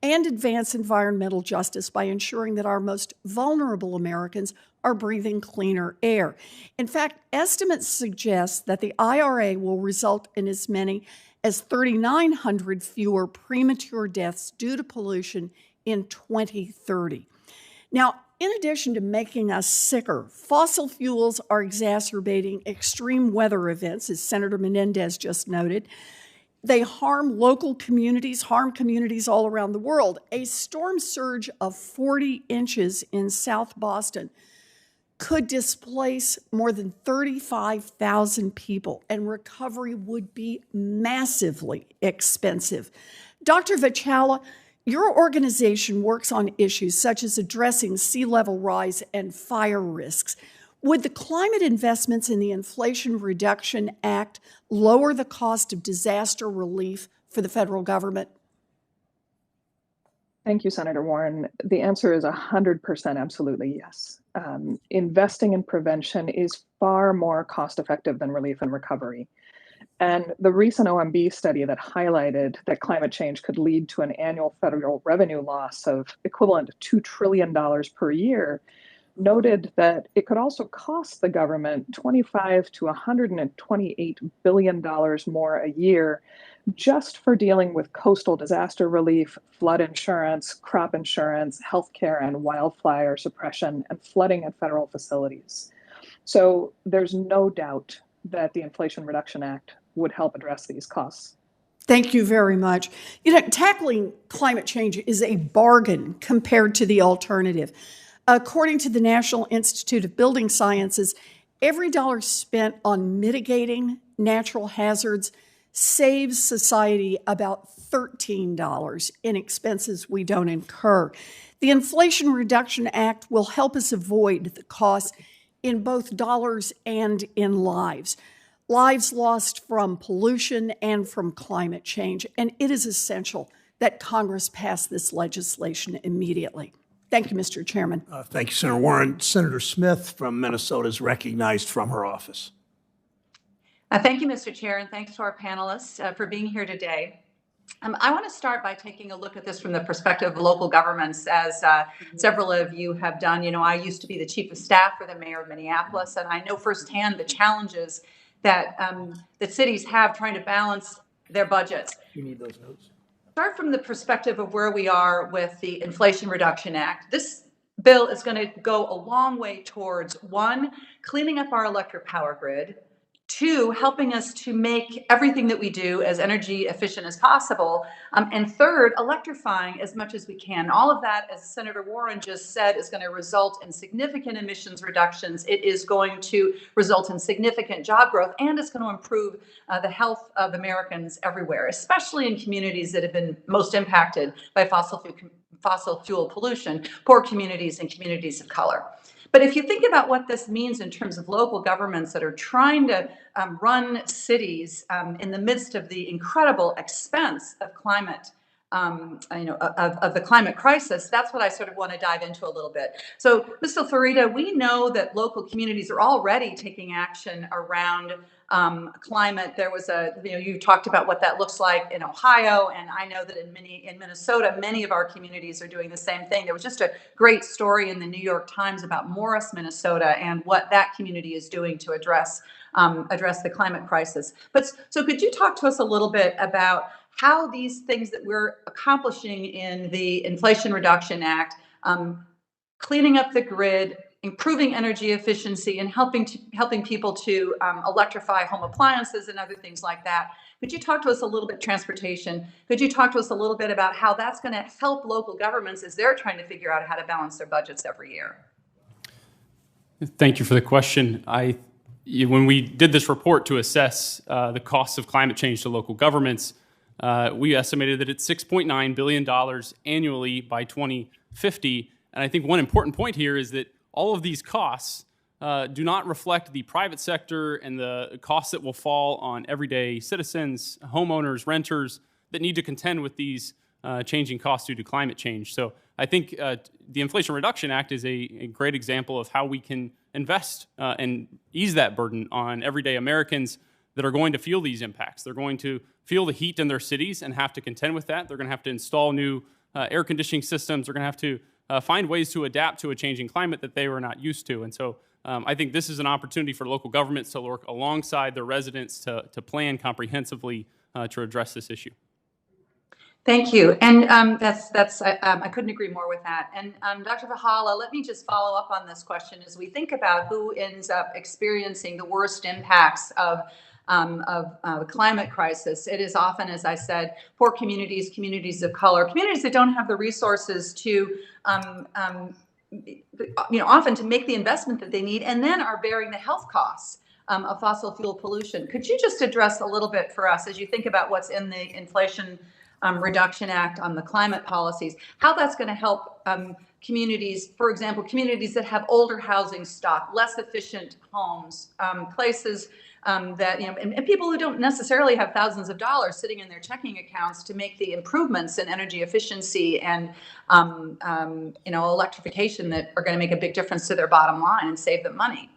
and advance environmental justice by ensuring that our most vulnerable Americans are breathing cleaner air. In fact, estimates suggest that the IRA will result in as many as 3,900 fewer premature deaths due to pollution in 2030. Now, in addition to making us sicker, fossil fuels are exacerbating extreme weather events, as Senator Menendez just noted. They harm local communities, harm communities all around the world. A storm surge of 40 inches in South Boston could displace more than 35,000 people, and recovery would be massively expensive. Dr. Vachala, your organization works on issues such as addressing sea level rise and fire risks. Would the climate investments in the Inflation Reduction Act lower the cost of disaster relief for the federal government? Thank you, Senator Warren. The answer is 100% absolutely yes. Investing in prevention is far more cost-effective than relief and recovery. And the recent OMB study that highlighted that climate change could lead to an annual federal revenue loss of equivalent to $2 trillion per year noted that it could also cost the government $25 to $128 billion more a year just for dealing with coastal disaster relief, flood insurance, crop insurance, healthcare, and wildfire suppression and flooding at federal facilities. So there's no doubt that the Inflation Reduction Act would help address these costs. Thank you very much. You know, tackling climate change is a bargain compared to the alternative. According to the National Institute of Building Sciences, every dollar spent on mitigating natural hazards saves society about $13 in expenses we don't incur. The Inflation Reduction Act will help us avoid the costs in both dollars and in lives. Lives lost from pollution and from climate change, and it is essential that Congress pass this legislation immediately. Thank you, Mr. Chairman. Thank you, Senator Warren. Senator Smith from Minnesota is recognized from her office. Thank you, Mr. Chair, and thanks to our panelists for being here today. I want to start by taking a look at this from the perspective of local governments, as several of you have done. You know, I used to be the chief of staff for the mayor of Minneapolis, and I know firsthand the challenges that that cities have trying to balance their budgets. You need those notes. Start from the perspective of where we are with the Inflation Reduction Act. This bill is going to go a long way towards, one, cleaning up our electric power grid, two, helping us to make everything that we do as energy efficient as possible, and third, electrifying as much as we can. All of that, as Senator Warren just said, is going to result in significant emissions reductions. It is going to result in significant job growth, and it's going to improve the health of Americans everywhere, especially in communities that have been most impacted by fossil fuel pollution, poor communities and communities of color. But if you think about what this means in terms of local governments that are trying to run cities in the midst of the incredible expense of climate, of the climate crisis, that's what I sort of want to dive into a little bit. So, Mr. Florida, we know that local communities are already taking action around climate. There was you talked about what that looks like in Ohio, and I know that in Minnesota, many of our communities are doing the same thing. There was just a great story in the New York Times about Morris, Minnesota, and what that community is doing to address the climate crisis. So could you talk to us a little bit about how these things that we're accomplishing in the Inflation Reduction Act, cleaning up the grid, improving energy efficiency, and helping people to electrify home appliances and other things like that. Could you talk to us a little bit transportation? Could you talk to us a little bit about how that's going to help local governments as they're trying to figure out how to balance their budgets every year? Thank you for the question. When we did this report to assess the costs of climate change to local governments, we estimated that it's $6.9 billion annually by 2050. And I think one important point here is that all of these costs do not reflect the private sector and the costs that will fall on everyday citizens, homeowners, renters that need to contend with these changing costs due to climate change. So I think the Inflation Reduction Act is a great example of how we can invest and ease that burden on everyday Americans that are going to feel these impacts. They're going to feel the heat in their cities and have to contend with that. They're going to have to install new air conditioning systems. They're going to have to find ways to adapt to a changing climate that they were not used to. And so I think this is an opportunity for local governments to work alongside their residents to plan comprehensively to address this issue. Thank you. And I couldn't agree more with that. And Dr. Vahala, let me just follow up on this question. As we think about who ends up experiencing the worst impacts of the climate crisis, it is often, as I said, poor communities, communities of color, communities that don't have the resources to, often to make the investment that they need, and then are bearing the health costs of fossil fuel pollution. Could you just address a little bit for us as you think about what's in the Inflation Reduction Act on the climate policies, how that's going to help communities, for example, communities that have older housing stock, less efficient homes, places that, and people who don't necessarily have thousands of dollars sitting in their checking accounts to make the improvements in energy efficiency and, electrification that are going to make a big difference to their bottom line and save them money.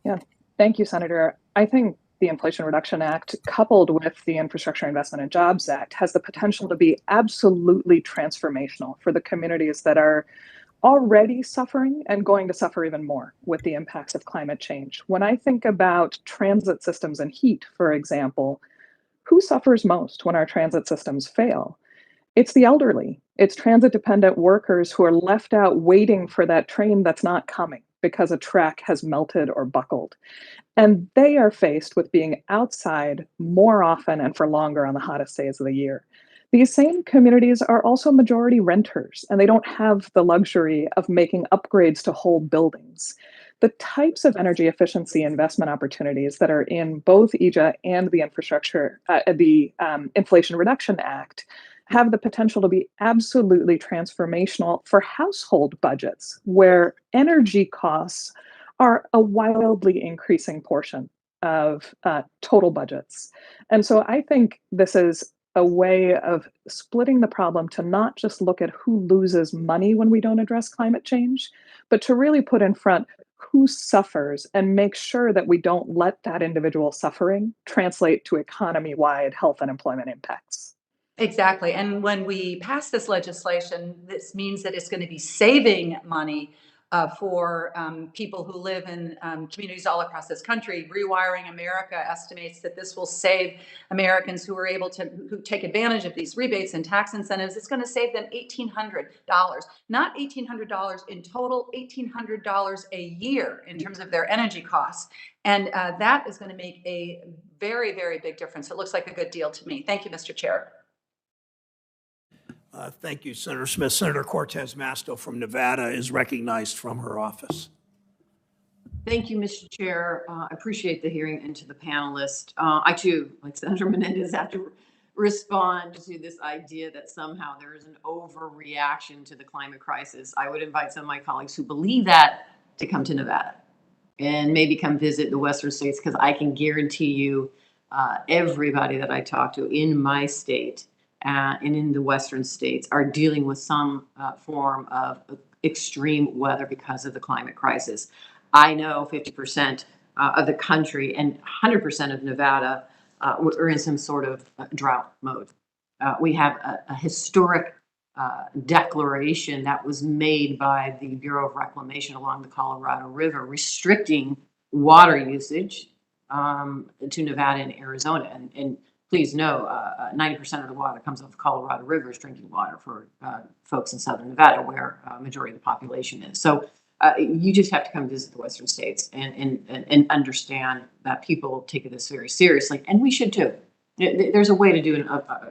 Yeah, thank you, Senator. I think the Inflation Reduction Act, coupled with the Infrastructure Investment and Jobs Act, has the potential to be absolutely transformational for the communities that are already suffering and going to suffer even more with the impacts of climate change. When I think about transit systems and heat, for example, who suffers most when our transit systems fail? It's the elderly. It's transit-dependent workers who are left out waiting for that train that's not coming because a track has melted or buckled. And they are faced with being outside more often and for longer on the hottest days of the year. These same communities are also majority renters, and they don't have the luxury of making upgrades to whole buildings. The types of energy efficiency investment opportunities that are in both EJA and the Inflation Reduction Act have the potential to be absolutely transformational for household budgets, where energy costs are a wildly increasing portion of total budgets. And so I think this is a way of splitting the problem to not just look at who loses money when we don't address climate change, but to really put in front who suffers and make sure that we don't let that individual suffering translate to economy-wide health and employment impacts. Exactly. And when we pass this legislation, this means that it's going to be saving money for people who live in communities all across this country. Rewiring America estimates that this will save Americans who take advantage of these rebates and tax incentives. It's going to save them $1,800, not $1,800 in total, $1,800 a year in terms of their energy costs. And that is going to make a very, very big difference. It looks like a good deal to me. Thank you, Mr. Chair. Thank you, Senator Smith. Senator Cortez Masto from Nevada is recognized from her office. Thank you, Mr. Chair. I appreciate the hearing and to the panelists. I too, like Senator Menendez, have to respond to this idea that somehow there is an overreaction to the climate crisis. I would invite some of my colleagues who believe that to come to Nevada and maybe come visit the Western states, because I can guarantee you everybody that I talk to in my state and in the Western states are dealing with some form of extreme weather because of the climate crisis. I know 50% of the country and 100% of Nevada are in some sort of drought mode. We have a historic declaration that was made by the Bureau of Reclamation along the Colorado River restricting water usage to Nevada and Arizona. And please know, 90% of the water comes off the Colorado River is drinking water for folks in southern Nevada, where a majority of the population is. So you just have to come visit the Western states and understand that people take this very seriously, and we should too. There's a way to do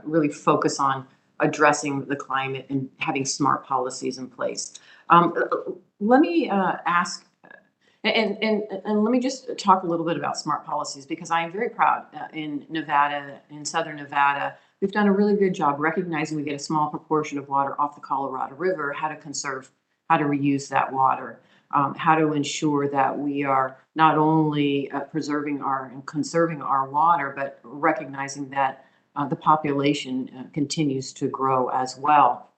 really focus on addressing the climate and having smart policies in place. Let me ask. And let me just talk a little bit about smart policies, because I am very proud in Nevada, in southern Nevada, we've done a really good job recognizing we get a small proportion of water off the Colorado River, how to conserve, how to reuse that water, how to ensure that we are not only preserving and conserving our water, but recognizing that the population continues to grow as well.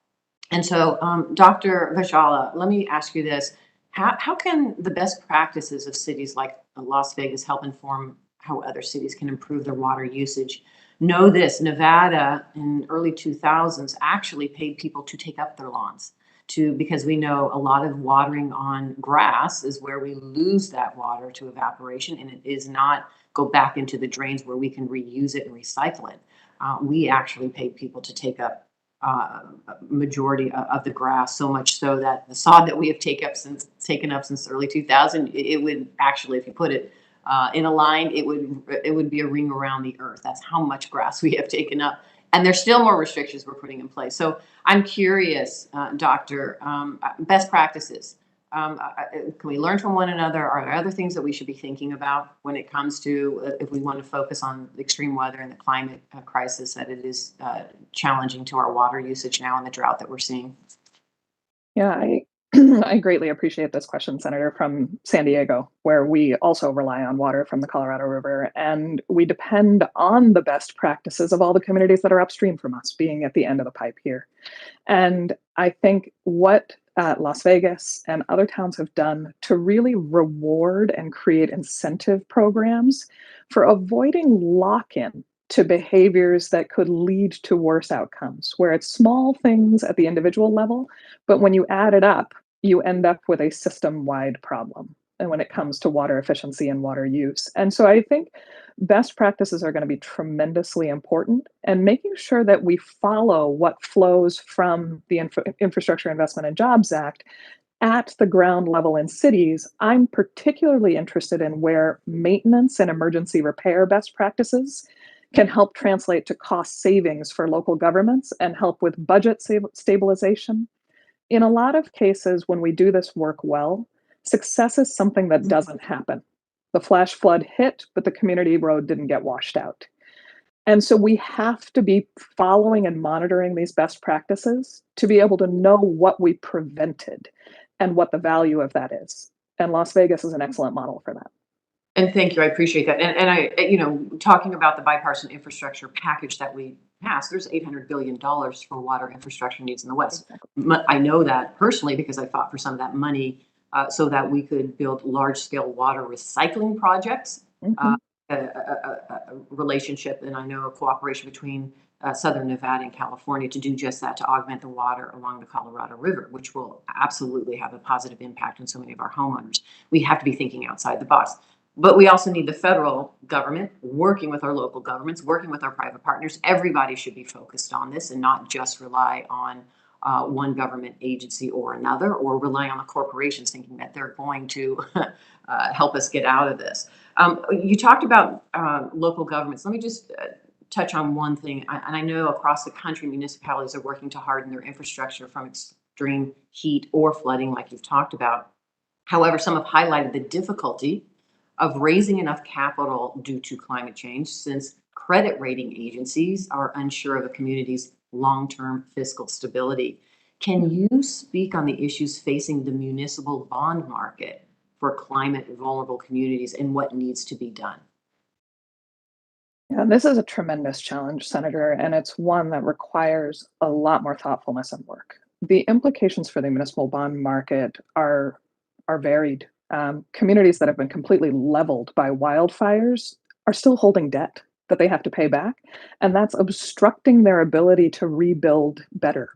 And so, Dr. Vajala, let me ask you this. How can the best practices of cities like Las Vegas help inform how other cities can improve their water usage? Know this, Nevada in early 2000s actually paid people to take up their lawns because we know a lot of watering on grass is where we lose that water to evaporation, and it is not go back into the drains where we can reuse it and recycle it. We actually paid people to take up majority of the grass, so much so that the sod that we have taken up since early 2000, it would actually, if you put it in a line, it would be a ring around the earth. That's how much grass we have taken up, and there's still more restrictions we're putting in place. So I'm curious, Doctor, best practices. Can we learn from one another? Are there other things that we should be thinking about when it comes to if we want to focus on the extreme weather and the climate crisis that it is challenging to our water usage now and the drought that we're seeing? Yeah, I greatly appreciate this question, Senator, from San Diego, where we also rely on water from the Colorado River, and we depend on the best practices of all the communities that are upstream from us, being at the end of the pipe here. And I think what Las Vegas and other towns have done to really reward and create incentive programs for avoiding lock-in to behaviors that could lead to worse outcomes, where it's small things at the individual level, but when you add it up, you end up with a system-wide problem. And when it comes to water efficiency and water use. And so I think best practices are going to be tremendously important, and making sure that we follow what flows from the Infrastructure Investment and Jobs Act at the ground level in cities. I'm particularly interested in where maintenance and emergency repair best practices can help translate to cost savings for local governments and help with budget stabilization. In a lot of cases, when we do this work well, success is something that doesn't happen. The flash flood hit, but the community road didn't get washed out. And so we have to be following and monitoring these best practices to be able to know what we prevented and what the value of that is. And Las Vegas is an excellent model for that. And thank you, I appreciate that. And I, talking about the bipartisan infrastructure package that we passed, there's $800 billion for water infrastructure needs in the West. Exactly. I know that personally because I fought for some of that money so that we could build large-scale water recycling projects, a relationship, and I know a cooperation between Southern Nevada and California to do just that, to augment the water along the Colorado River, which will absolutely have a positive impact on so many of our homeowners. We have to be thinking outside the box. But we also need the federal government working with our local governments, working with our private partners. Everybody should be focused on this and not just rely on one government agency or another, or rely on the corporations thinking that they're going to help us get out of this. You talked about local governments. Let me just touch on one thing. And I know across the country, municipalities are working to harden their infrastructure from extreme heat or flooding, like you've talked about. However, some have highlighted the difficulty of raising enough capital due to climate change, since credit rating agencies are unsure of a community's long-term fiscal stability. Can you speak on the issues facing the municipal bond market for climate vulnerable communities and what needs to be done? Yeah, this is a tremendous challenge, Senator, and it's one that requires a lot more thoughtfulness and work. The implications for the municipal bond market are varied. Communities that have been completely leveled by wildfires are still holding debt that they have to pay back, and that's obstructing their ability to rebuild better.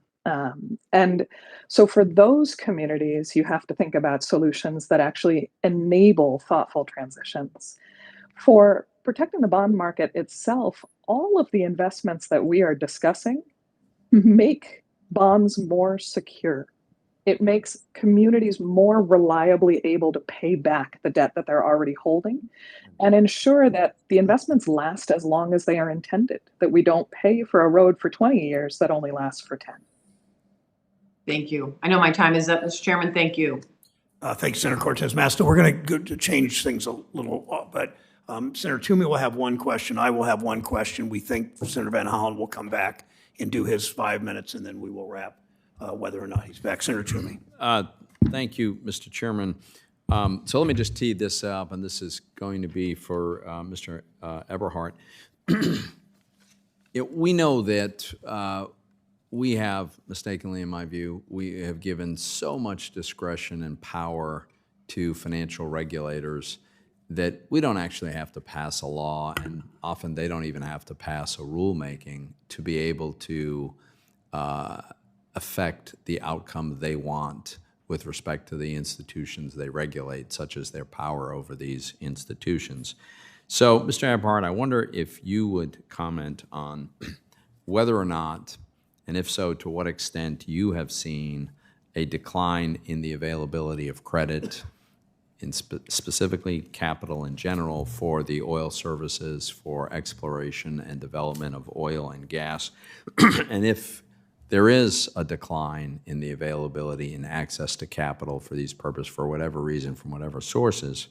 And so for those communities, you have to think about solutions that actually enable thoughtful transitions. For protecting the bond market itself, all of the investments that we are discussing make bonds more secure. It makes communities more reliably able to pay back the debt that they're already holding and ensure that the investments last as long as they are intended, that we don't pay for a road for 20 years that only lasts for 10. Thank you. I know my time is up, Mr. Chairman. Thank you. Thanks, Senator Cortez Masto. We're going to change things a little, but Senator Toomey will have one question. I will have one question. We think Senator Van Hollen will come back and do his 5 minutes, and then we will wrap. Whether or not he's back. Senator Toomey. Thank you, Mr. Chairman. So let me just tee this up, and this is going to be for Mr. Eberhard. We know that we have, mistakenly in my view, we have given so much discretion and power to financial regulators that we don't actually have to pass a law, and often they don't even have to pass a rulemaking to be able to affect the outcome they want with respect to the institutions they regulate, such as their power over these institutions. So, Mr. Eberhard, I wonder if you would comment on whether or not, and if so, to what extent you have seen a decline in the availability of credit, in specifically capital in general, for the oil services, for exploration and development of oil and gas, and if there is a decline in the availability and access to capital for these purposes for whatever reason, from whatever sources,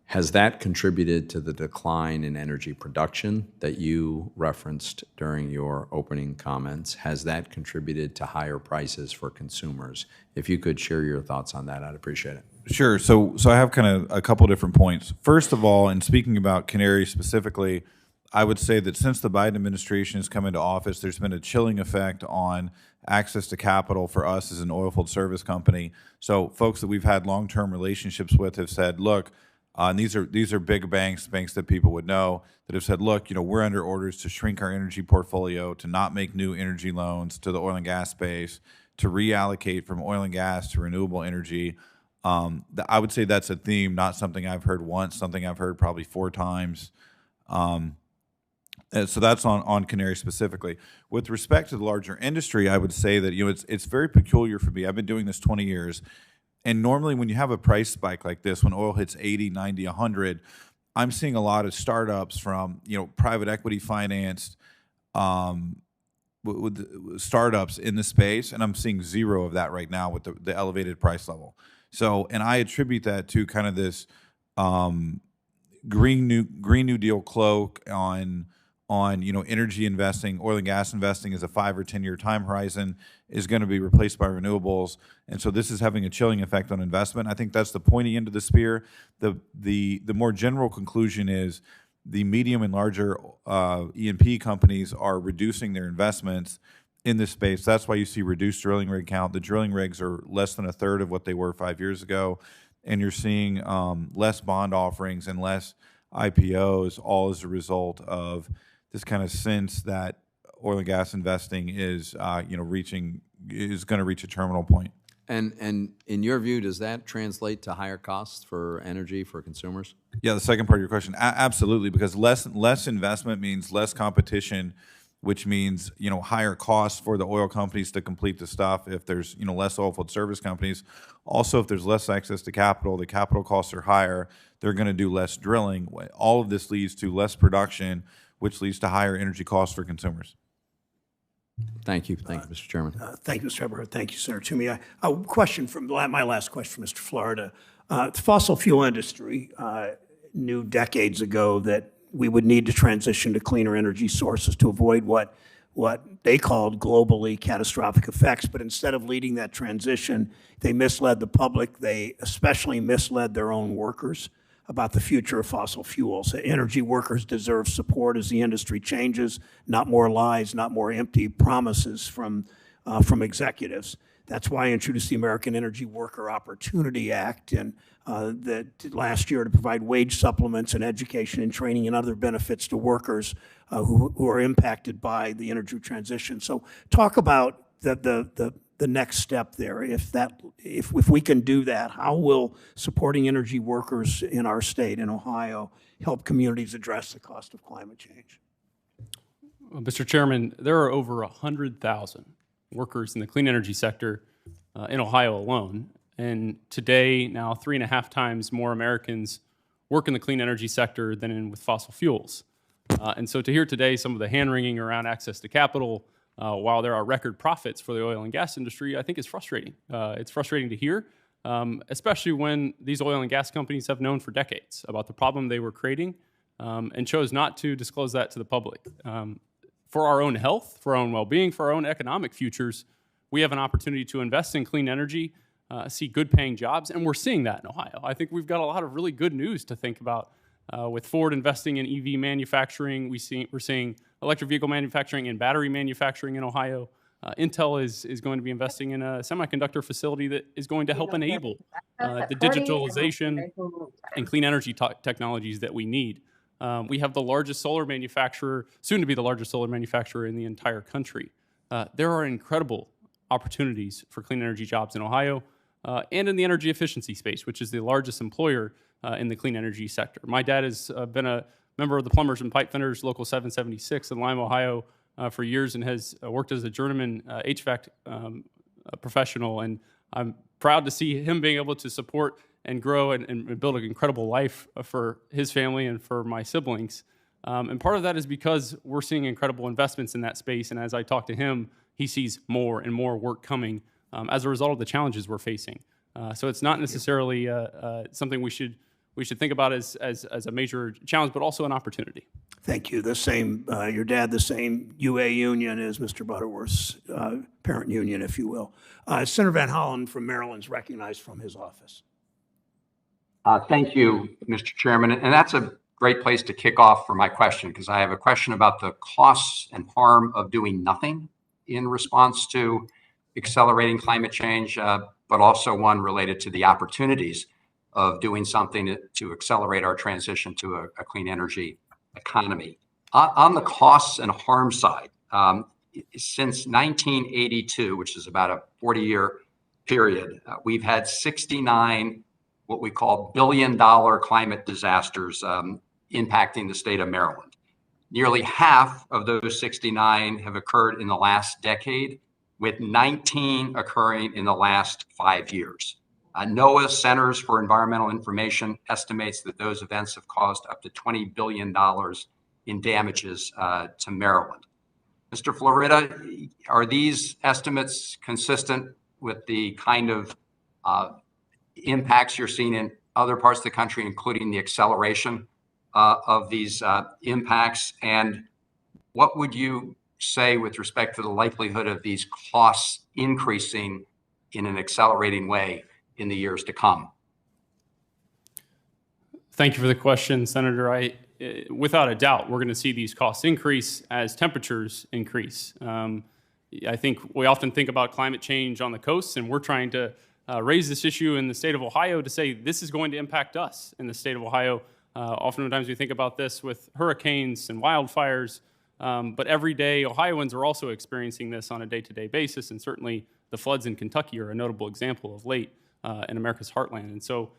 has that contributed to the decline in energy production that you referenced during your opening comments? Has that contributed to higher prices for consumers? If you could share your thoughts on that, I'd appreciate it. Sure. So I have kind of a couple different points. First of all, in speaking about Canary specifically, I would say that since the Biden administration has come into office, there's been a chilling effect on access to capital for us as an oilfield service company. So folks that we've had long-term relationships with have said, look, and these are big banks that people would know, that have said, look, we're under orders to shrink our energy portfolio, to not make new energy loans to the oil and gas space, to reallocate from oil and gas to renewable energy. I would say that's a theme, not something I've heard once, something I've heard probably 4 times. So that's on Canary specifically. With respect to the larger industry, I would say that it's very peculiar for me. I've been doing this 20 years, and normally when you have a price spike like this, when oil hits 80, 90, 100, I'm seeing a lot of startups from private equity financed with startups in the space, and I'm seeing zero of that right now with the elevated price level. So, and I attribute that to kind of this Green New Deal cloak on energy investing. Oil and gas investing is a 5 or 10 year time horizon, is going to be replaced by renewables, and so this is having a chilling effect on investment. I think that's the pointy end of the spear. The more general conclusion is the medium and larger E&P companies are reducing their investments in this space. That's why you see reduced drilling rig count. The drilling rigs are less than a third of what they were 5 years ago, and you're seeing less bond offerings and less IPOs, all as a result of this kind of sense that oil and gas investing is, is going to reach a terminal point. And in your view, does that translate to higher costs for energy for consumers? Yeah, the second part of your question, absolutely, because less investment means less competition, which means higher costs for the oil companies to complete the stuff. If there's less oilfield service companies, also if there's less access to capital, the capital costs are higher. They're going to do less drilling. All of this leads to less production, which leads to higher energy costs for consumers. Thank you, Mr. Chairman. Thank you, Mr. Eberhard. Thank you, Senator Toomey. A question from my last question from Mr. Flahert. The fossil fuel industry knew decades ago that we would need to transition to cleaner energy sources to avoid what they called globally catastrophic effects. But instead of leading that transition, they misled the public. They especially misled their own workers about the future of fossil fuels. Energy workers deserve support as the industry changes, not more lies, not more empty promises from executives. That's why I introduced the American Energy Worker Opportunity Act and that last year to provide wage supplements and education and training and other benefits to workers who are impacted by the energy transition. So talk about the next step there. If we can do that, how will supporting energy workers in our state, in Ohio, help communities address the cost of climate change? Well, Mr. Chairman, there are over 100,000 workers in the clean energy sector in Ohio alone. And today, now 3.5 times more Americans work in the clean energy sector than with fossil fuels. And so to hear today some of the hand-wringing around access to capital, while there are record profits for the oil and gas industry, I think is frustrating. It's frustrating to hear, especially when these oil and gas companies have known for decades about the problem they were creating and chose not to disclose that to the public. For our own health, for our own well-being, for our own economic futures, we have an opportunity to invest in clean energy, see good-paying jobs, and we're seeing that in Ohio. I think we've got a lot of really good news to think about. With Ford investing in EV manufacturing, we're seeing electric vehicle manufacturing and battery manufacturing in Ohio. Intel is going to be investing in a semiconductor facility that is going to help enable the digitalization and clean energy technologies that we need. We have the largest solar manufacturer, soon to be the largest solar manufacturer in the entire country. There are incredible opportunities for clean energy jobs in Ohio and in the energy efficiency space, which is the largest employer in the clean energy sector. My dad has been a member of the Plumbers and Pipe Fitters Local 776 in Lima, Ohio for years and has worked as a journeyman HVAC professional. And I'm proud to see him being able to support and grow and build an incredible life for his family and for my siblings. And part of that is because we're seeing incredible investments in that space. And as I talk to him, he sees more and more work coming as a result of the challenges we're facing. So it's not necessarily something we should think about as a major challenge, but also an opportunity. Thank you. The same, your dad, the same UA union as Mr. Butterworth's parent union, if you will. Senator Van Hollen from Maryland is recognized from his office. Thank you, Mr. Chairman. And that's a great place to kick off for my question, because I have a question about the costs and harm of doing nothing in response to accelerating climate change, but also one related to the opportunities of doing something to accelerate our transition to a clean energy economy. On the costs and harm side, since 1982, which is about a 40-year period, we've had 69 what we call billion-dollar climate disasters impacting the state of Maryland. Nearly half of those 69 have occurred in the last decade, with 19 occurring in the last 5 years. NOAA's Centers for Environmental Information estimates that those events have caused up to $20 billion in damages to Maryland. Mr. Florida, are these estimates consistent with the kind of impacts you're seeing in other parts of the country, including the acceleration of these impacts? And what would you say with respect to the likelihood of these costs increasing in an accelerating way in the years to come? Thank you for the question, Senator. Without a doubt, we're going to see these costs increase as temperatures increase. I think we often think about climate change on the coast, and we're trying to raise this issue in the state of Ohio to say this is going to impact us in the state of Ohio. Oftentimes we think about this with hurricanes and wildfires, But every day, Ohioans are also experiencing this on a day-to-day basis, and certainly the floods in Kentucky are a notable example of late in America's heartland. And so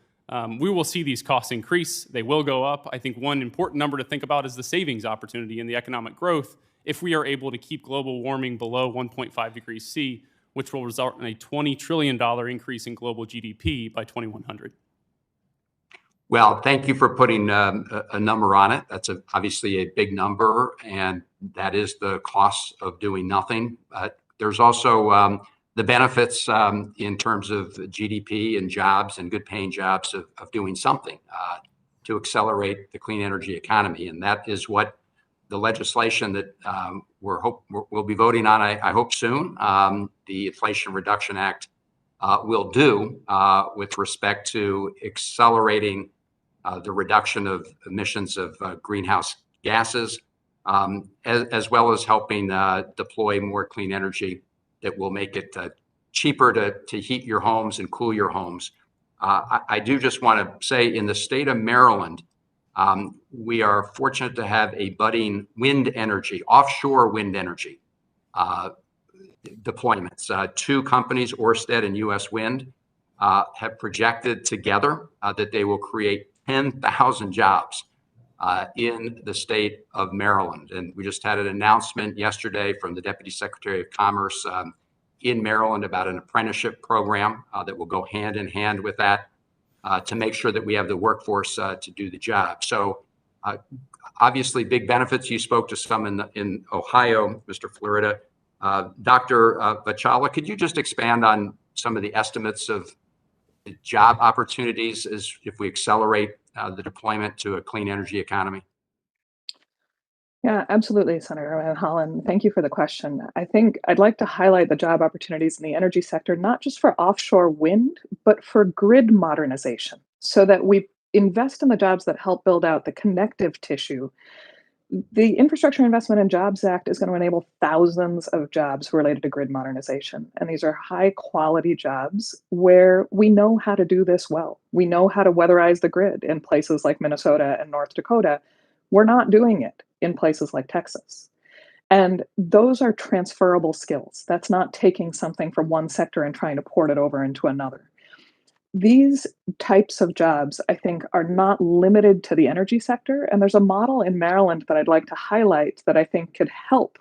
we will see these costs increase. They will go up. I think one important number to think about is the savings opportunity and the economic growth if we are able to keep global warming below 1.5 degrees C, which will result in a $20 trillion increase in global GDP by 2100. Well, thank you for putting a number on it. That's obviously a big number, and that is the cost of doing nothing. There's also the benefits in terms of GDP and jobs and good paying jobs of doing something to accelerate the clean energy economy. And that is what the legislation that we'll be voting on, I hope soon, the Inflation Reduction Act will do with respect to accelerating the reduction of emissions of greenhouse gases, as well as helping deploy more clean energy that will make it cheaper to heat your homes and cool your homes. I do just want to say in the state of Maryland, we are fortunate to have a budding wind energy, offshore wind energy deployments. Two companies, Ørsted and US Wind, have projected together that they will create 10,000 jobs in the state of Maryland. And we just had an announcement yesterday from the Deputy Secretary of Commerce in Maryland about an apprenticeship program that will go hand in hand with that to make sure that we have the workforce to do the job. So obviously big benefits. You spoke to some in Ohio, Mr. Flahert. Dr. Vachala, could you just expand on some of the estimates of the job opportunities as if we accelerate the deployment to a clean energy economy? Yeah, absolutely, Senator Van Hollen. Thank you for the question. I think I'd like to highlight the job opportunities in the energy sector, not just for offshore wind, but for grid modernization, so that we invest in the jobs that help build out the connective tissue. The Infrastructure Investment and Jobs Act is going to enable thousands of jobs related to grid modernization. And these are high quality jobs where we know how to do this well. We know how to weatherize the grid in places like Minnesota and North Dakota. We're not doing it in places like Texas. And those are transferable skills. That's not taking something from one sector and trying to port it over into another. These types of jobs, I think, are not limited to the energy sector. And there's a model in Maryland that I'd like to highlight that I think could help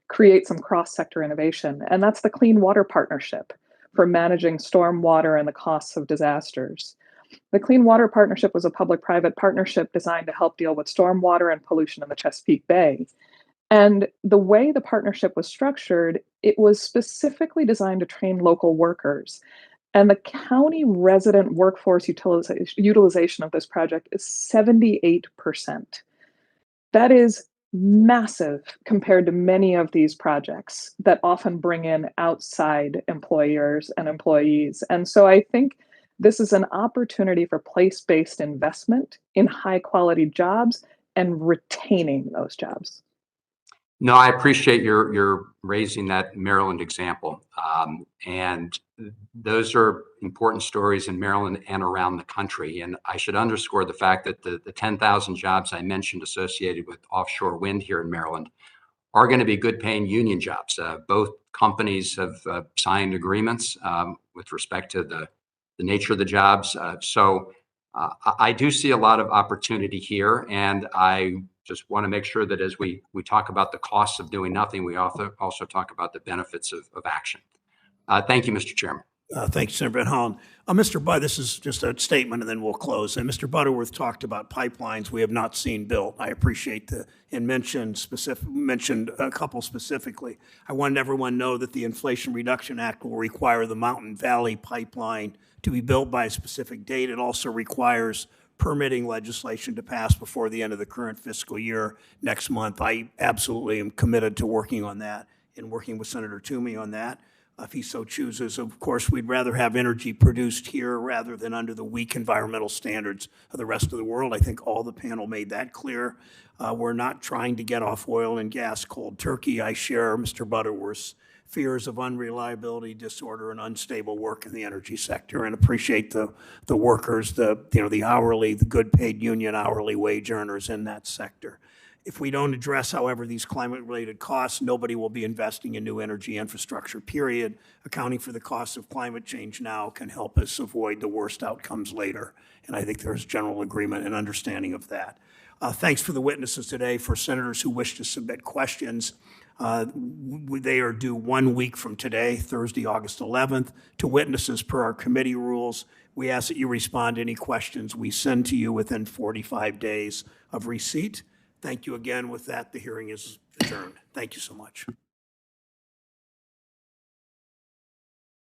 create some cross-sector innovation. And that's the Clean Water Partnership for managing stormwater and the costs of disasters. The Clean Water Partnership was a public-private partnership designed to help deal with stormwater and pollution in the Chesapeake Bay. And the way the partnership was structured, it was specifically designed to train local workers. And the county resident workforce utilization of this project is 78%. That is massive compared to many of these projects that often bring in outside employers and employees. And so I think this is an opportunity for place-based investment in high-quality jobs and retaining those jobs. No, I appreciate your raising that Maryland example. And those are important stories in Maryland and around the country. And I should underscore the fact that the 10,000 jobs I mentioned associated with offshore wind here in Maryland are going to be good paying union jobs. Both companies have signed agreements with respect to the nature of the jobs. So I do see a lot of opportunity here, and I just want to make sure that as we talk about the costs of doing nothing, we also talk about the benefits of action. Thank you, Mr. Chairman. Thank you, Senator Van Hollen. Mr. Budd, this is just a statement and then we'll close. And Mr. Butterworth talked about pipelines we have not seen built. I appreciate and mentioned a couple specifically. I wanted everyone to know that the Inflation Reduction Act will require the Mountain Valley pipeline to be built by a specific date. It also requires permitting legislation to pass before the end of the current fiscal year next month. I absolutely am committed to working on that and working with Senator Toomey on that. If he so chooses. Of course, we'd rather have energy produced here rather than under the weak environmental standards of the rest of the world. I think all the panel made that clear. We're not trying to get off oil and gas cold turkey. I share Mr. Butterworth's fears of unreliability, disorder, and unstable work in the energy sector, and appreciate the workers, the hourly, the good paid union hourly wage earners in that sector. If we don't address, however, these climate-related costs, nobody will be investing in new energy infrastructure, period. Accounting for the costs of climate change now can help us avoid the worst outcomes later. And I think there's general agreement and understanding of that. Thanks for the witnesses today. For senators who wish to submit questions, they are due 1 week from today, Thursday, August 11th. To witnesses per our committee rules, we ask that you respond to any questions we send to you within 45 days of receipt. Thank you again. With that, the hearing is adjourned. Thank you so much.